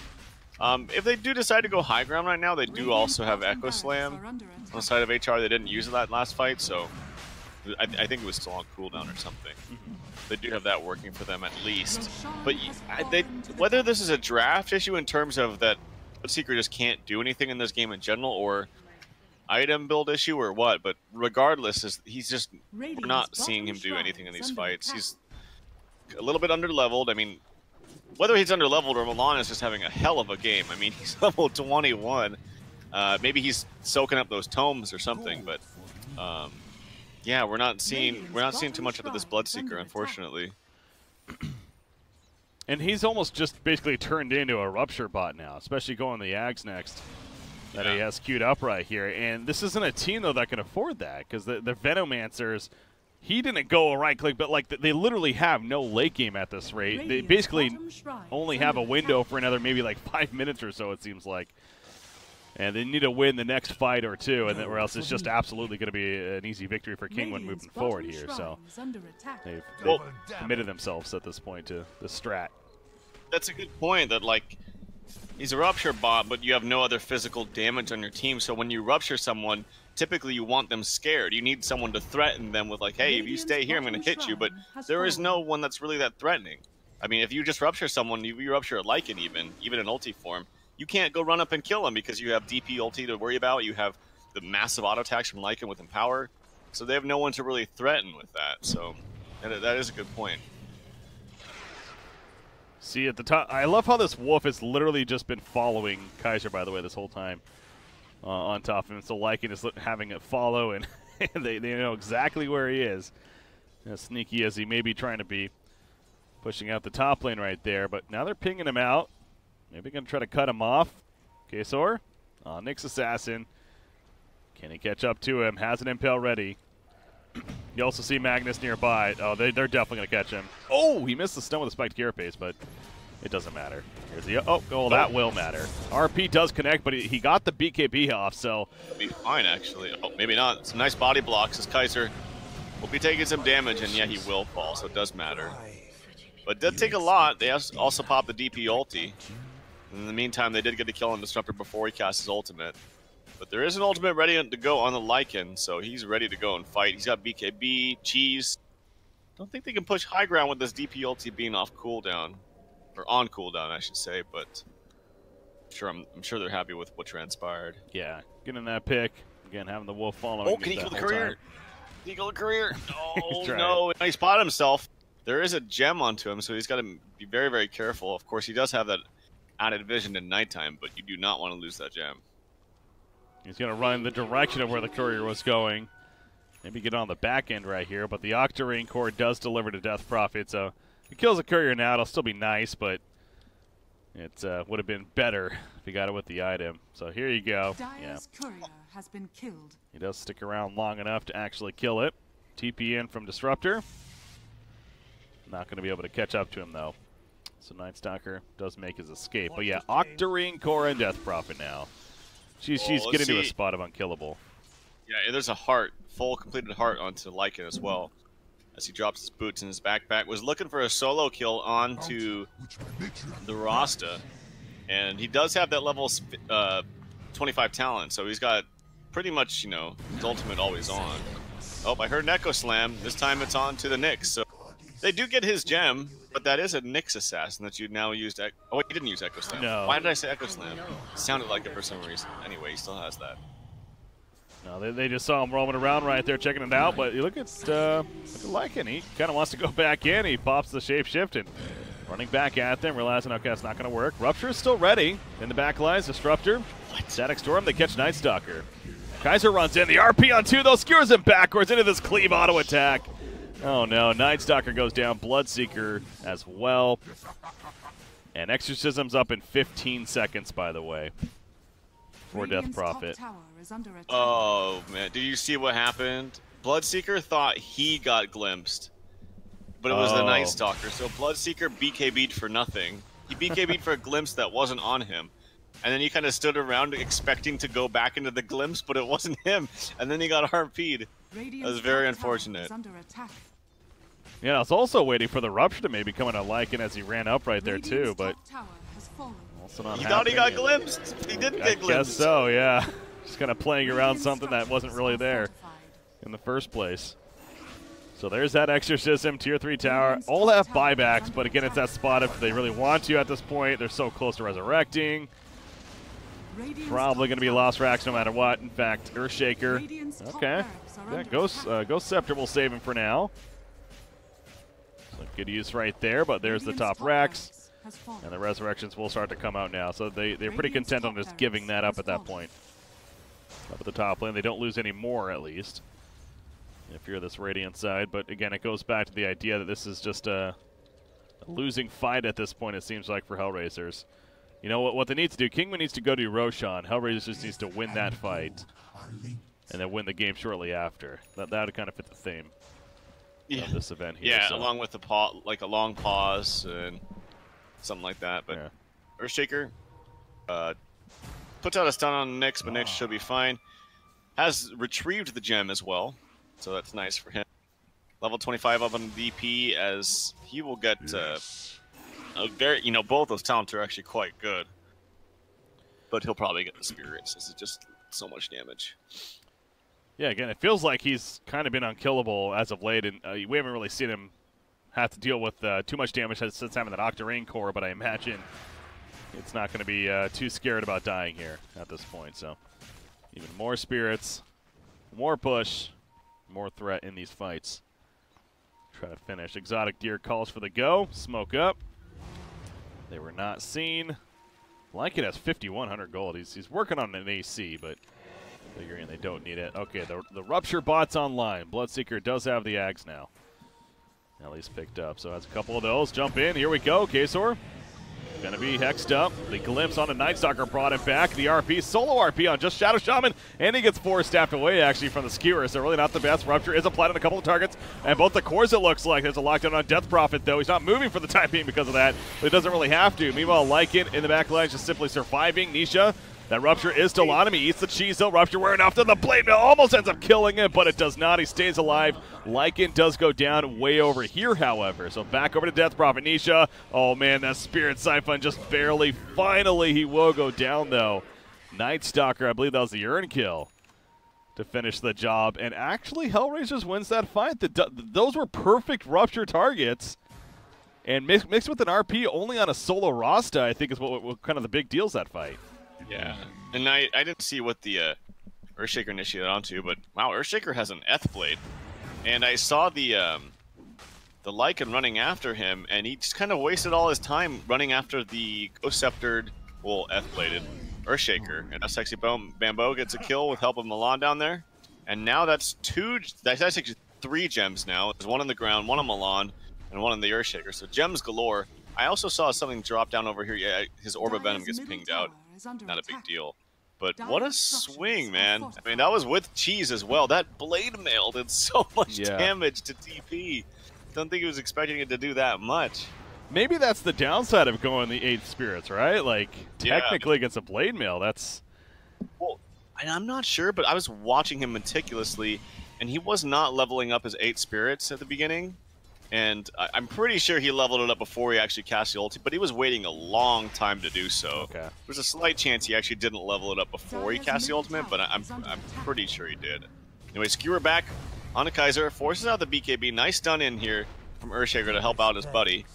If they do decide to go high ground right now, they do also have Echo Slam on the side of HR. They didn't use it that last fight, so I think it was still on cooldown or something. They do have that working for them at least. But whether this is a draft issue in terms of that Bloodseeker just can't do anything in this game in general, or item build issue, or what, but regardless, we're not seeing him do anything in these fights. He's a little bit under-leveled. I mean, whether he's under-leveled or Milan is just having a hell of a game. I mean, he's level 21. Maybe he's soaking up those tomes or something, but yeah, we're not seeing too much out of this Bloodseeker, unfortunately. And he's almost just basically turned into a Rupture bot now, especially going the Yags next that he has queued up right here. And this isn't a team, though, that can afford that, because the Venomancers, he didn't go a right-click, but like they literally have no late game at this rate. They basically only have a window for another maybe like 5 minutes or so, it seems like. And they need to win the next fight or two, and or else it's just absolutely going to be an easy victory for Kinguin moving forward here. So they've committed themselves at this point to the strat. That's a good point, that like he's a Rupture bot, but you have no other physical damage on your team. So when you Rupture someone, typically you want them scared. You need someone to threaten them with like, hey, if you stay here, I'm going to hit you. But there is no one that's really that threatening. I mean, if you just Rupture someone, you Rupture a Lycan even in ulti form, you can't go run up and kill him because you have DP ulti to worry about. You have the massive auto attacks from Lycan with Empower. So they have no one to really threaten with that. So that is a good point. See, at the top, I love how this Wolf has literally just been following Kaiser, by the way, this whole time on top of him. So Lycan is having it follow, and they know exactly where he is. As sneaky as he may be trying to be, pushing out the top lane right there. But now they're pinging him out. Maybe going to try to cut him off. Kesor, Nyx Assassin. Can he catch up to him? Has an impale ready. You also see Magnus nearby. Oh, they're definitely going to catch him. Oh, he missed the stun with a spiked carapace, but it doesn't matter. Here's the oh, that will matter. RP does connect, but he got the BKB off, so it'll be fine actually. Oh, maybe not. Some nice body blocks as Kaiser will be taking some damage, and yeah, he will fall, so it does matter. But it did take a lot. They also popped the DP ulti. In the meantime, they did get the kill on Disruptor before he cast his ultimate. But there is an ultimate ready to go on the Lycan, so he's ready to go and fight. He's got BKB, Cheese. Don't think they can push high ground with this DP ulti being off cooldown. Or on cooldown, I should say, but I'm sure they're happy with what transpired. Yeah, getting that pick. Again, having the Wolf following. Oh, can he kill the courier? Can he kill the courier? Oh, no. He spotted himself. There is a gem onto him, so he's got to be very, very careful. Of course, he does have that added vision in nighttime, but you do not want to lose that gem. He's going to run in the direction of where the courier was going. Maybe get on the back end right here, but the Octarine core does deliver to Death Prophet, so if he kills the courier now, it'll still be nice, but it would have been better if he got it with the item. So here you go. Courier has been killed. He does stick around long enough to actually kill it. TP in from Disruptor. Not going to be able to catch up to him, though. So Night Stalker does make his escape. But yeah, Octarine core and Death Prophet now. She's getting to a spot of unkillable. Yeah, there's a heart, full completed heart onto Lycan as well. As he drops his boots in his backpack. Was looking for a solo kill onto the Rasta. And he does have that level 25 talent, so he's got pretty much, you know, his ultimate always on. Oh, I heard an Echo Slam. This time it's on to the Nyx. So they do get his gem, but that is a Nyx assassin that you now used. Oh, wait, he didn't use Echo Slam. No. Why did I say Echo Slam? It sounded like it for some reason. Anyway, he still has that. No, they just saw him roaming around right there, checking it out. But you look at Lycan. He kind of wants to go back in. He pops the shapeshift and running back at them, realizing, okay, it's not going to work. Rupture is still ready. In the back lines, Disruptor. Static Storm, they catch Night Stalker. Kaiser runs in. The RP on 2, though, skewers him backwards into this cleave auto attack. Oh, no. Night Stalker goes down. Bloodseeker as well. And Exorcism's up in 15 seconds, by the way, for Death Prophet. Oh, man. Did you see what happened? Bloodseeker thought he got glimpsed, but it was the Night Stalker. So Bloodseeker BKB'd for nothing. He BKB'd for a glimpse that wasn't on him. And then he kind of stood around expecting to go back into the glimpse, but it wasn't him. And then he got RP'd. That was very unfortunate. Yeah, I was also waiting for the Rupture to maybe come into Lycan as he ran up right there, too, but also not happening. Thought he got glimpsed. He didn't get glimpsed. I guess so, yeah. Just kind of playing around something that wasn't really there in the first place. So there's that Exorcism, Tier 3 tower. All have buybacks, but again, it's that spot if they really want to at this point. They're so close to resurrecting. Probably going to be lost racks no matter what. In fact, Earthshaker. Okay. Yeah, Ghost Scepter will save him for now. So good use right there, but there's the top racks. And the resurrections will start to come out now. So they're pretty content on just giving that up at that point. Up at the top lane. They don't lose any more, at least, if you're this Radiant side. But again, it goes back to the idea that this is just a A losing fight at this point, it seems like, for Hellraisers. You know what they need to do? Kinguin needs to go to Roshan. Hellraisers just needs to win that fight and then win the game shortly after. That would kind of fit the theme of this event here. Yeah, so. Along with the like a long pause and something like that. But yeah. Earthshaker puts out a stun on Nyx, but Nyx should be fine. Has retrieved the gem as well, so that's nice for him. Level 25 up on the DP, as he will get a very, both those talents are actually quite good. But he'll probably get the spirits. This is just so much damage. Yeah, again, it feels like he's kind of been unkillable as of late, and we haven't really seen him have to deal with too much damage since having that Octarine core, but I imagine it's not going to be too scared about dying here at this point. So even more spirits, more push, more threat in these fights. Try to finish. Exotic Deer calls for the go. Smoke up. They were not seen. Lycan has 5,100 gold. He's working on an AC, but figuring they don't need it. Okay, the Rupture bot's online. Bloodseeker does have the Ags now. At least picked up. So has a couple of those. Jump in. Here we go. Kazor going to be hexed up. The glimpse on a Night Stalker brought him back. The RP, solo RP on just Shadow Shaman, and he gets 4 staffed away actually from the Skewer, so really not the best. Rupture is applied on a couple of targets, and both the cores, it looks like. There's a lockdown on Death Prophet, though. He's not moving for the time being because of that, but he doesn't really have to. Meanwhile, Lycan in the back line just simply surviving. Nisha, that Rupture is still on him. He eats the cheese, though. Rupture wearing off to the blade mill. Almost ends up killing it, but it does not. He stays alive. Lycan does go down way over here, however. So back over to Death Prophet. Nisha. Oh, man, that Spirit Siphon just barely. Finally, he will go down, though. Night Stalker, I believe that was the Urn kill to finish the job. And actually, Hellraisers wins that fight. Those were perfect Rupture targets. And mixed with an RP only on a solo Rasta, I think is what kind of the big deals that fight. Yeah, and I didn't see what the Earthshaker initiated onto, but wow, Earthshaker has an Blade, and I saw the Lycan running after him, and he just kind of wasted all his time running after the Ghost Sceptered, well, Bladed Earthshaker, and Sexy Bambo gets a kill with help of Milan down there, and now that's actually 3 gems now. There's 1 on the ground, 1 on Milan, and 1 on the Earthshaker, so gems galore. I also saw something drop down over here. Yeah, his Orb of Venom gets pinged out. Not a big deal. But what a swing, man. I mean, that was with cheese as well. That blade mail did so much damage to TP. Don't think he was expecting it to do that much. Maybe that's the downside of going the 8 spirits, right? Like, technically against a blade mail, that's... Well, I'm not sure, but I was watching him meticulously, and he was not leveling up his 8 spirits at the beginning. And I'm pretty sure he leveled it up before he actually cast the ulti, but he was waiting a long time to do so. Okay. There's a slight chance he actually didn't level it up before he cast the ultimate, but I'm pretty sure he did. Anyway, Skewer back on a Kaiser, forces out the BKB. Nice stun in here from Earthshaker to help out his buddy.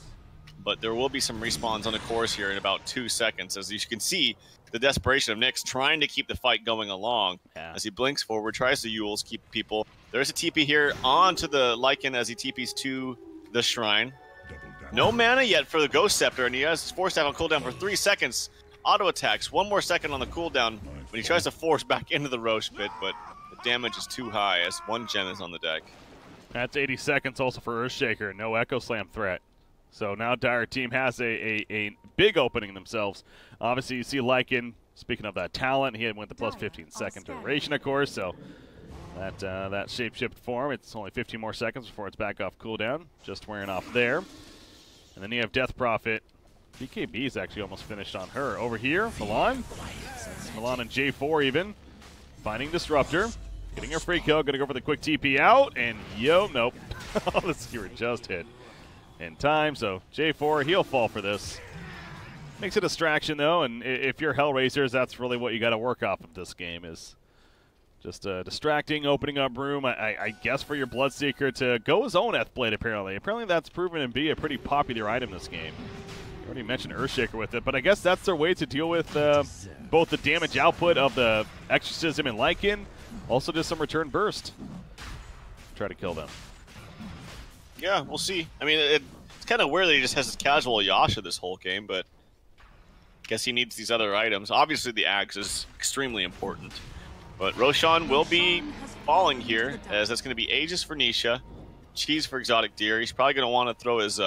But there will be some respawns on the course here in about 2 seconds. As you can see, the desperation of Nyx trying to keep the fight going along. As he blinks forward, tries to Yules, keep people. There's a TP here onto the Lycan as he TPs to the Shrine. No mana yet for the Ghost Scepter, and he has his Force Staff on cooldown for 3 seconds. Auto attacks, 1 more second on the cooldown when he tries to force back into the Roche pit, but the damage is too high as 1 gem is on the deck. That's 80 seconds also for Earthshaker. No Echo Slam threat. So now Dire Team has a big opening themselves. Obviously, you see Lycan, speaking of that talent, he went the plus 15 second duration, of course, so that shapeshift form, it's only 15 more seconds before it's back off cooldown, just wearing off there. And then you have Death Prophet. BKB is actually almost finished on her. Over here, Milan. Milan and J4 even. Finding Disruptor. Getting her free kill. Going to go for the quick TP out. And nope. The Skewer just hit in time. So J4, he'll fall for this. Makes a distraction, though. And if you're Hellraisers, that's really what you got to work off of this game is just distracting, opening up room, I guess, for your Bloodseeker to go his own Blade, apparently. Apparently that's proven to be a pretty popular item this game. I already mentioned Earthshaker with it, but I guess that's their way to deal with both the damage output of the Exorcism and Lycan, also just some return burst. Try to kill them. Yeah, we'll see. I mean, it's kind of weird that he just has his casual Yasha this whole game, but I guess he needs these other items. Obviously the Axe is extremely important. But Roshan will be falling here, as that's going to be Aegis for Nisha, Cheese for Exotic Deer. He's probably going to want to throw his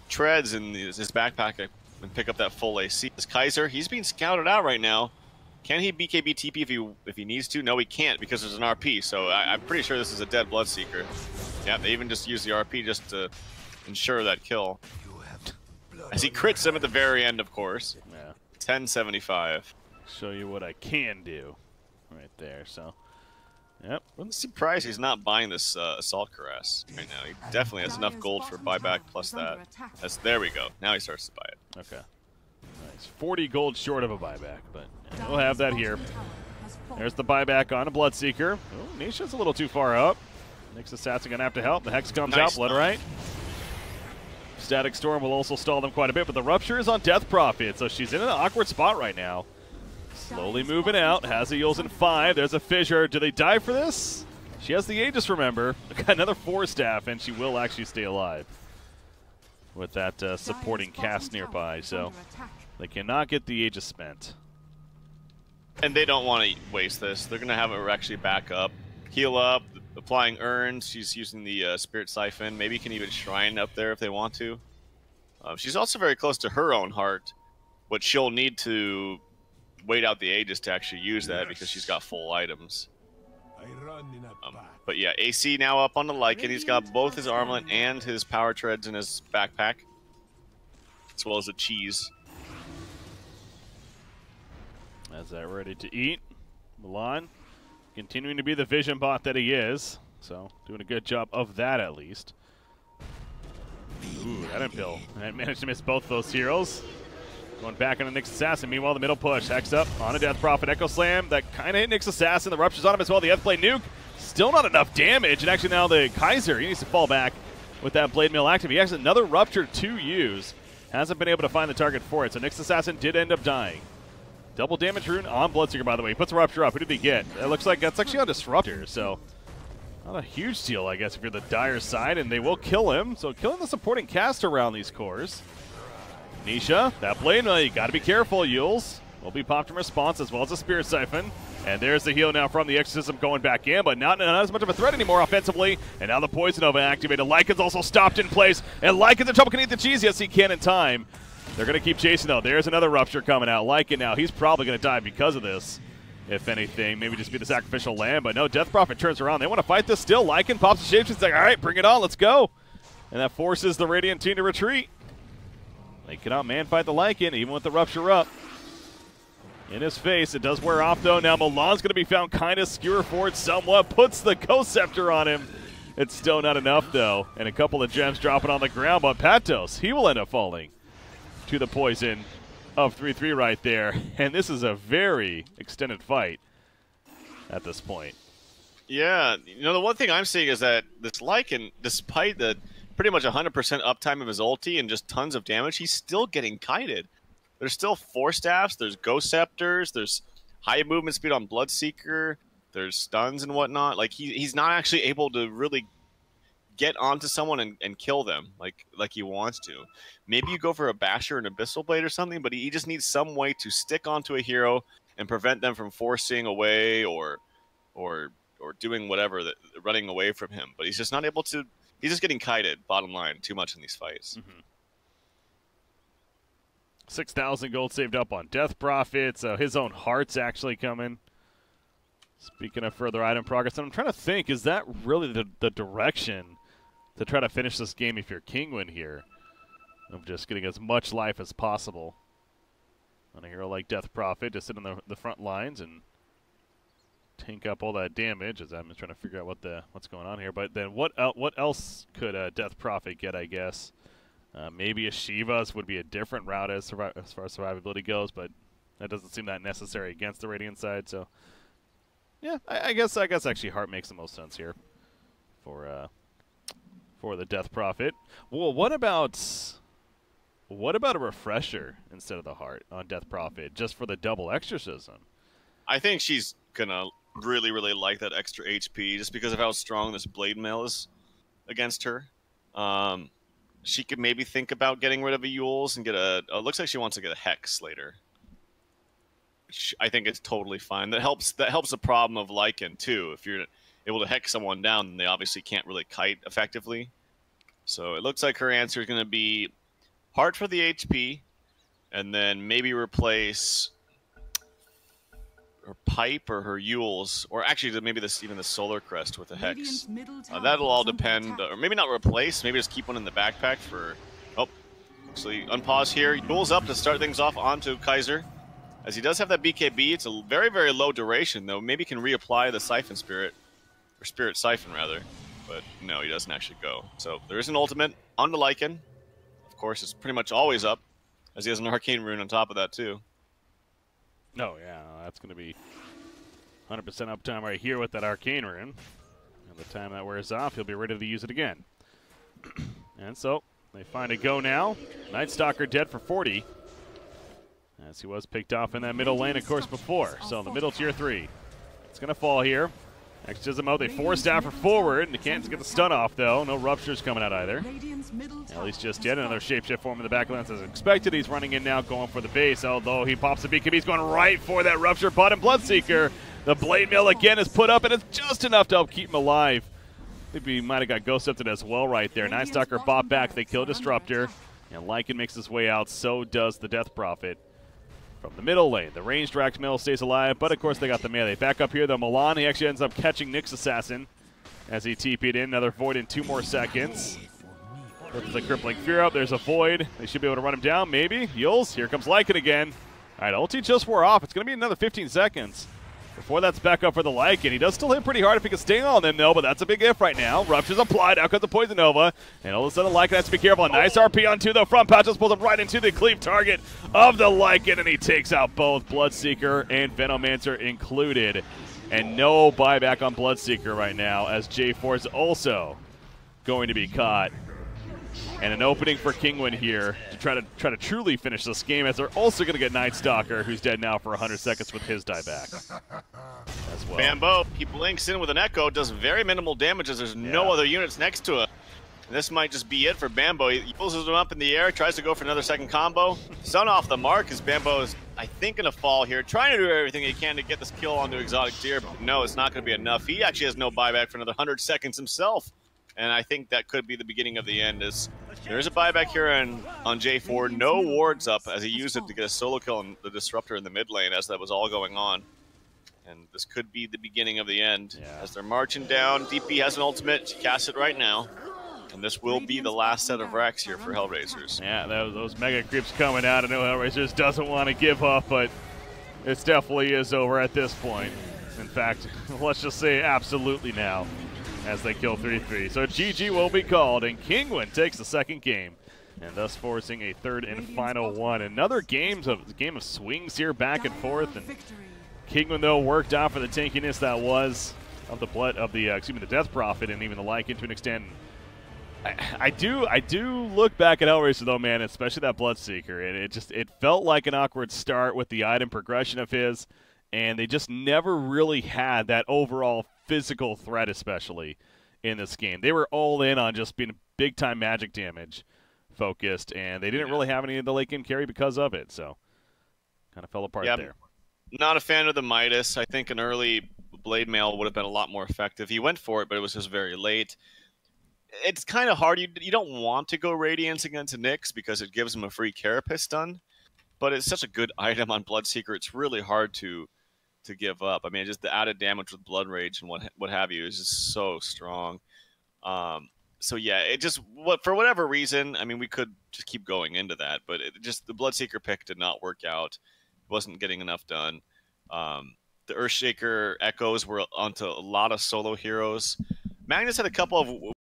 treads in his backpack and pick up that full AC. This Kaiser, he's being scouted out right now. Can he BKB TP if he needs to? No, he can't because there's an RP. So I'm pretty sure this is a dead Bloodseeker. Yeah, they even just use the RP just to ensure that kill. As he crits him at the very end, of course. Yeah. 1075. Show you what I can do right there. So, yep. I'm surprised he's not buying this Assault Caress right now. He definitely has enough gold for buyback plus that. There we go. Now he starts to buy it. Okay. Nice. 40 gold short of a buyback, but yeah, we'll have that here. There's the buyback on a Bloodseeker. Oh, Nisha's a little too far up. Nyx Assassin gonna have to help. The Hex comes out, blood right. Static Storm will also stall them quite a bit, but the Rupture is on Death Prophet, so she's in an awkward spot right now. Slowly moving out. Has a Yules in 5. There's a Fissure. Do they die for this? She has the Aegis, remember. Got another 4 staff, and she will actually stay alive with that supporting cast nearby, so they cannot get the Aegis spent. And they don't want to waste this. They're going to have her actually back up, heal up, applying urns. She's using the Spirit Siphon. Maybe can even Shrine up there if they want to. She's also very close to her own heart, but she'll need to wait out the Aegis to actually use that because she's got full items. But yeah, AC now up on the Lycan. He's got both his armlet and his power treads in his backpack, as well as a cheese. As that ready to eat, Milan continuing to be the vision bot that he is, so doing a good job of that at least. Ooh, that Impale. I managed to miss both those heroes. Going back on the Nyx Assassin. Meanwhile, the middle push. Hex up on a Death Prophet. Echo Slam. That kind of hit Nyx Assassin. The Rupture's on him as well. The F-Blade Nuke. Still not enough damage. And actually now the Kaiser, he needs to fall back with that Blade Mail active. He has another Rupture to use. Hasn't been able to find the target for it. So Nyx Assassin did end up dying. Double damage rune on Bloodseeker, by the way. He puts a Rupture up. Who did he get? It looks like that's actually on Disruptor. So not a huge deal, I guess, if you're the Dire side. And they will kill him. So killing the supporting cast around these cores. Nisha, that Blade Mail, you got to be careful. Yules will be popped in response as well as a Spirit Siphon. And there's the heal now from the Exorcism going back in, but not as much of a threat anymore offensively. And now the Poison Nova activated. Lycan's also stopped in place. And Lycan's in trouble. Can he eat the cheese? Yes, he can in time. They're going to keep chasing, though. There's another Rupture coming out. Lycan now, he's probably going to die because of this, if anything. Maybe just be the sacrificial lamb. But no, Death Prophet turns around. They want to fight this still. Lycan pops the shapes. He's like, all right, bring it on. Let's go. And that forces the Radiant team to retreat. They cannot man-fight the Lycan, even with the Rupture up. In his face, it does wear off, though. Now Milan's going to be found kind of skewer forward somewhat. Puts the Ghost Scepter on him. It's still not enough, though. And a couple of gems dropping on the ground. But Patos, he will end up falling to the poison of 3-3 right there. And this is a very extended fight at this point. Yeah, you know, the one thing I'm seeing is that this Lycan, despite the pretty much 100% uptime of his ulti and just tons of damage, he's still getting kited. There's still 4 staffs, there's Ghost Scepters, there's high movement speed on Bloodseeker, there's stuns and whatnot. Like, he's not actually able to really get onto someone and kill them like he wants to. Maybe you go for a Basher and Abyssal Blade or something, but he just needs some way to stick onto a hero and prevent them from forcing away or doing whatever, running away from him. But he's just not able to. He's just getting kited, bottom line, too much in these fights. 6,000 gold saved up on Death Prophet, so his own heart's actually coming. Speaking of further item progress, I'm trying to think, is that really the direction to try to finish this game if you're Kinguin here? Of just getting as much life as possible on a hero like Death Prophet to sit on the front lines and tank up all that damage, as I'm just trying to figure out what's going on here. But then what else could Death Prophet get, I guess? Maybe a Shiva's would be a different route as far as survivability goes, but that doesn't seem that necessary against the Radiant side. So, yeah, I guess actually Heart makes the most sense here for the Death Prophet. Well, what about a Refresher instead of the Heart on Death Prophet, just for the double Exorcism? I think she's gonna really, really like that extra HP just because of how strong this Blade Mail is against her. She could maybe think about getting rid of a Yules and get it looks like she wants to get a Hex later. Which I think it's totally fine. That helps the problem of Lycan too. If you're able to Hex someone down, then they obviously can't really kite effectively. So it looks like her answer is going to be Heart for the HP, and then maybe replace her Pipe or her Yules, or actually maybe even the Solar Crest with a Hex. That'll all depend, or maybe not replace, maybe just keep one in the backpack for... Oh, actually unpause here. Yules up to start things off onto Kaiser. As he does have that BKB, it's a very, very low duration, though. Maybe can reapply the Siphon Spirit, or Spirit Siphon, rather. But no, he doesn't actually go. So there is an ultimate on the Lycan. Of course, it's pretty much always up, as he has an Arcane Rune on top of that, too. Oh, yeah, that's going to be 100% uptime right here with that Arcane Rune. And the time that wears off, he'll be ready to use it again. And so, they find a go now. Night Stalker dead for 40. As he was picked off in that middle lane, of course, before. So in the middle tier 3. It's going to fall here. Exorcism out. They forced out for forward. And they can't get the stun off, though. No ruptures coming out either. At least just yet. Another shapeshift form in the backlands as expected. He's running in now, going for the base. Although he pops the BKB. He's going right for that rupture button. Bloodseeker. The Blade Mail again is put up, and it's just enough to help keep him alive. I think we might have got ghost upted as well right there. Night Stalker bought back. They kill Disruptor. And Lycan makes his way out. So does the Death Prophet. From the middle lane, the ranged Racked Mill stays alive, but of course they got the melee. Back up here, though, Milan, he actually ends up catching Nyx Assassin as he TP'd in. Another Void in 2 more seconds. Puts the Crippling Fear up. There's a Void. They should be able to run him down, maybe. Yules, here comes Lycan again. All right, ulti just wore off. It's going to be another 15 seconds before that's back up for the Lycan. He does still hit pretty hard if he can stay on them, though, but that's a big if right now. Rupture's applied. Out comes the Poison Nova. And all of a sudden, Lycan has to be careful. A nice RP on 2, though. Front patch just pulls him right into the cleave target of the Lycan, and he takes out both Bloodseeker and Venomancer included. And no buyback on Bloodseeker right now, as J4 is also going to be caught. And an opening for Kinguin here to try to truly finish this game, as they're also going to get Night Stalker, who's dead now for 100 seconds with his dieback as well. Bambo, he blinks in with an Echo, does very minimal damage as there's no other units next to it. And this might just be it for Bambo. He pulls him up in the air, tries to go for another second combo. Sun off the mark as Bambo is, I think, going to fall here, trying to do everything he can to get this kill onto Exotic Deer, but no, it's not going to be enough. He actually has no buyback for another 100 seconds himself. And I think that could be the beginning of the end. As there is a buyback here on J4. No wards up as he used it to get a solo kill on the Disruptor in the mid lane as that was all going on. And this could be the beginning of the end. As they're marching down, DP has an ultimate. She casts it right now. And this will be the last set of racks here for Hellraisers. Yeah, those mega creeps coming out. I know Hellraisers doesn't want to give up, but it definitely is over at this point. In fact, let's just say absolutely now, as they kill 3-3. So GG will be called, and Kinguin takes the second game, and thus forcing a third and final one. Another game of swings here, back and forth, and Kinguin, though, worked out for the tankiness that was of the Death Prophet, and even the Lycan to an extent. I do look back at Hellraiser, though, man, especially that Bloodseeker. It felt like an awkward start with the item progression of his, and they just never really had that overall physical threat, especially in this game. They were all in on just being big-time magic damage focused, and they didn't really have any of the late game carry because of it, so kind of fell apart there. Not a fan of the Midas. I think an early Blade Mail would have been a lot more effective. He went for it, but it was just very late. It's kind of hard. You don't want to go Radiance against Nyx because it gives him a free Carapace stun, but it's such a good item on Bloodseeker. It's really hard to give up. I mean, just the added damage with Blood Rage and what have you is just so strong. So yeah, it just for whatever reason, I mean, we could just keep going into that, but the Bloodseeker pick did not work out. It wasn't getting enough done. The Earthshaker Echoes were onto a lot of solo heroes. Magnus had a couple of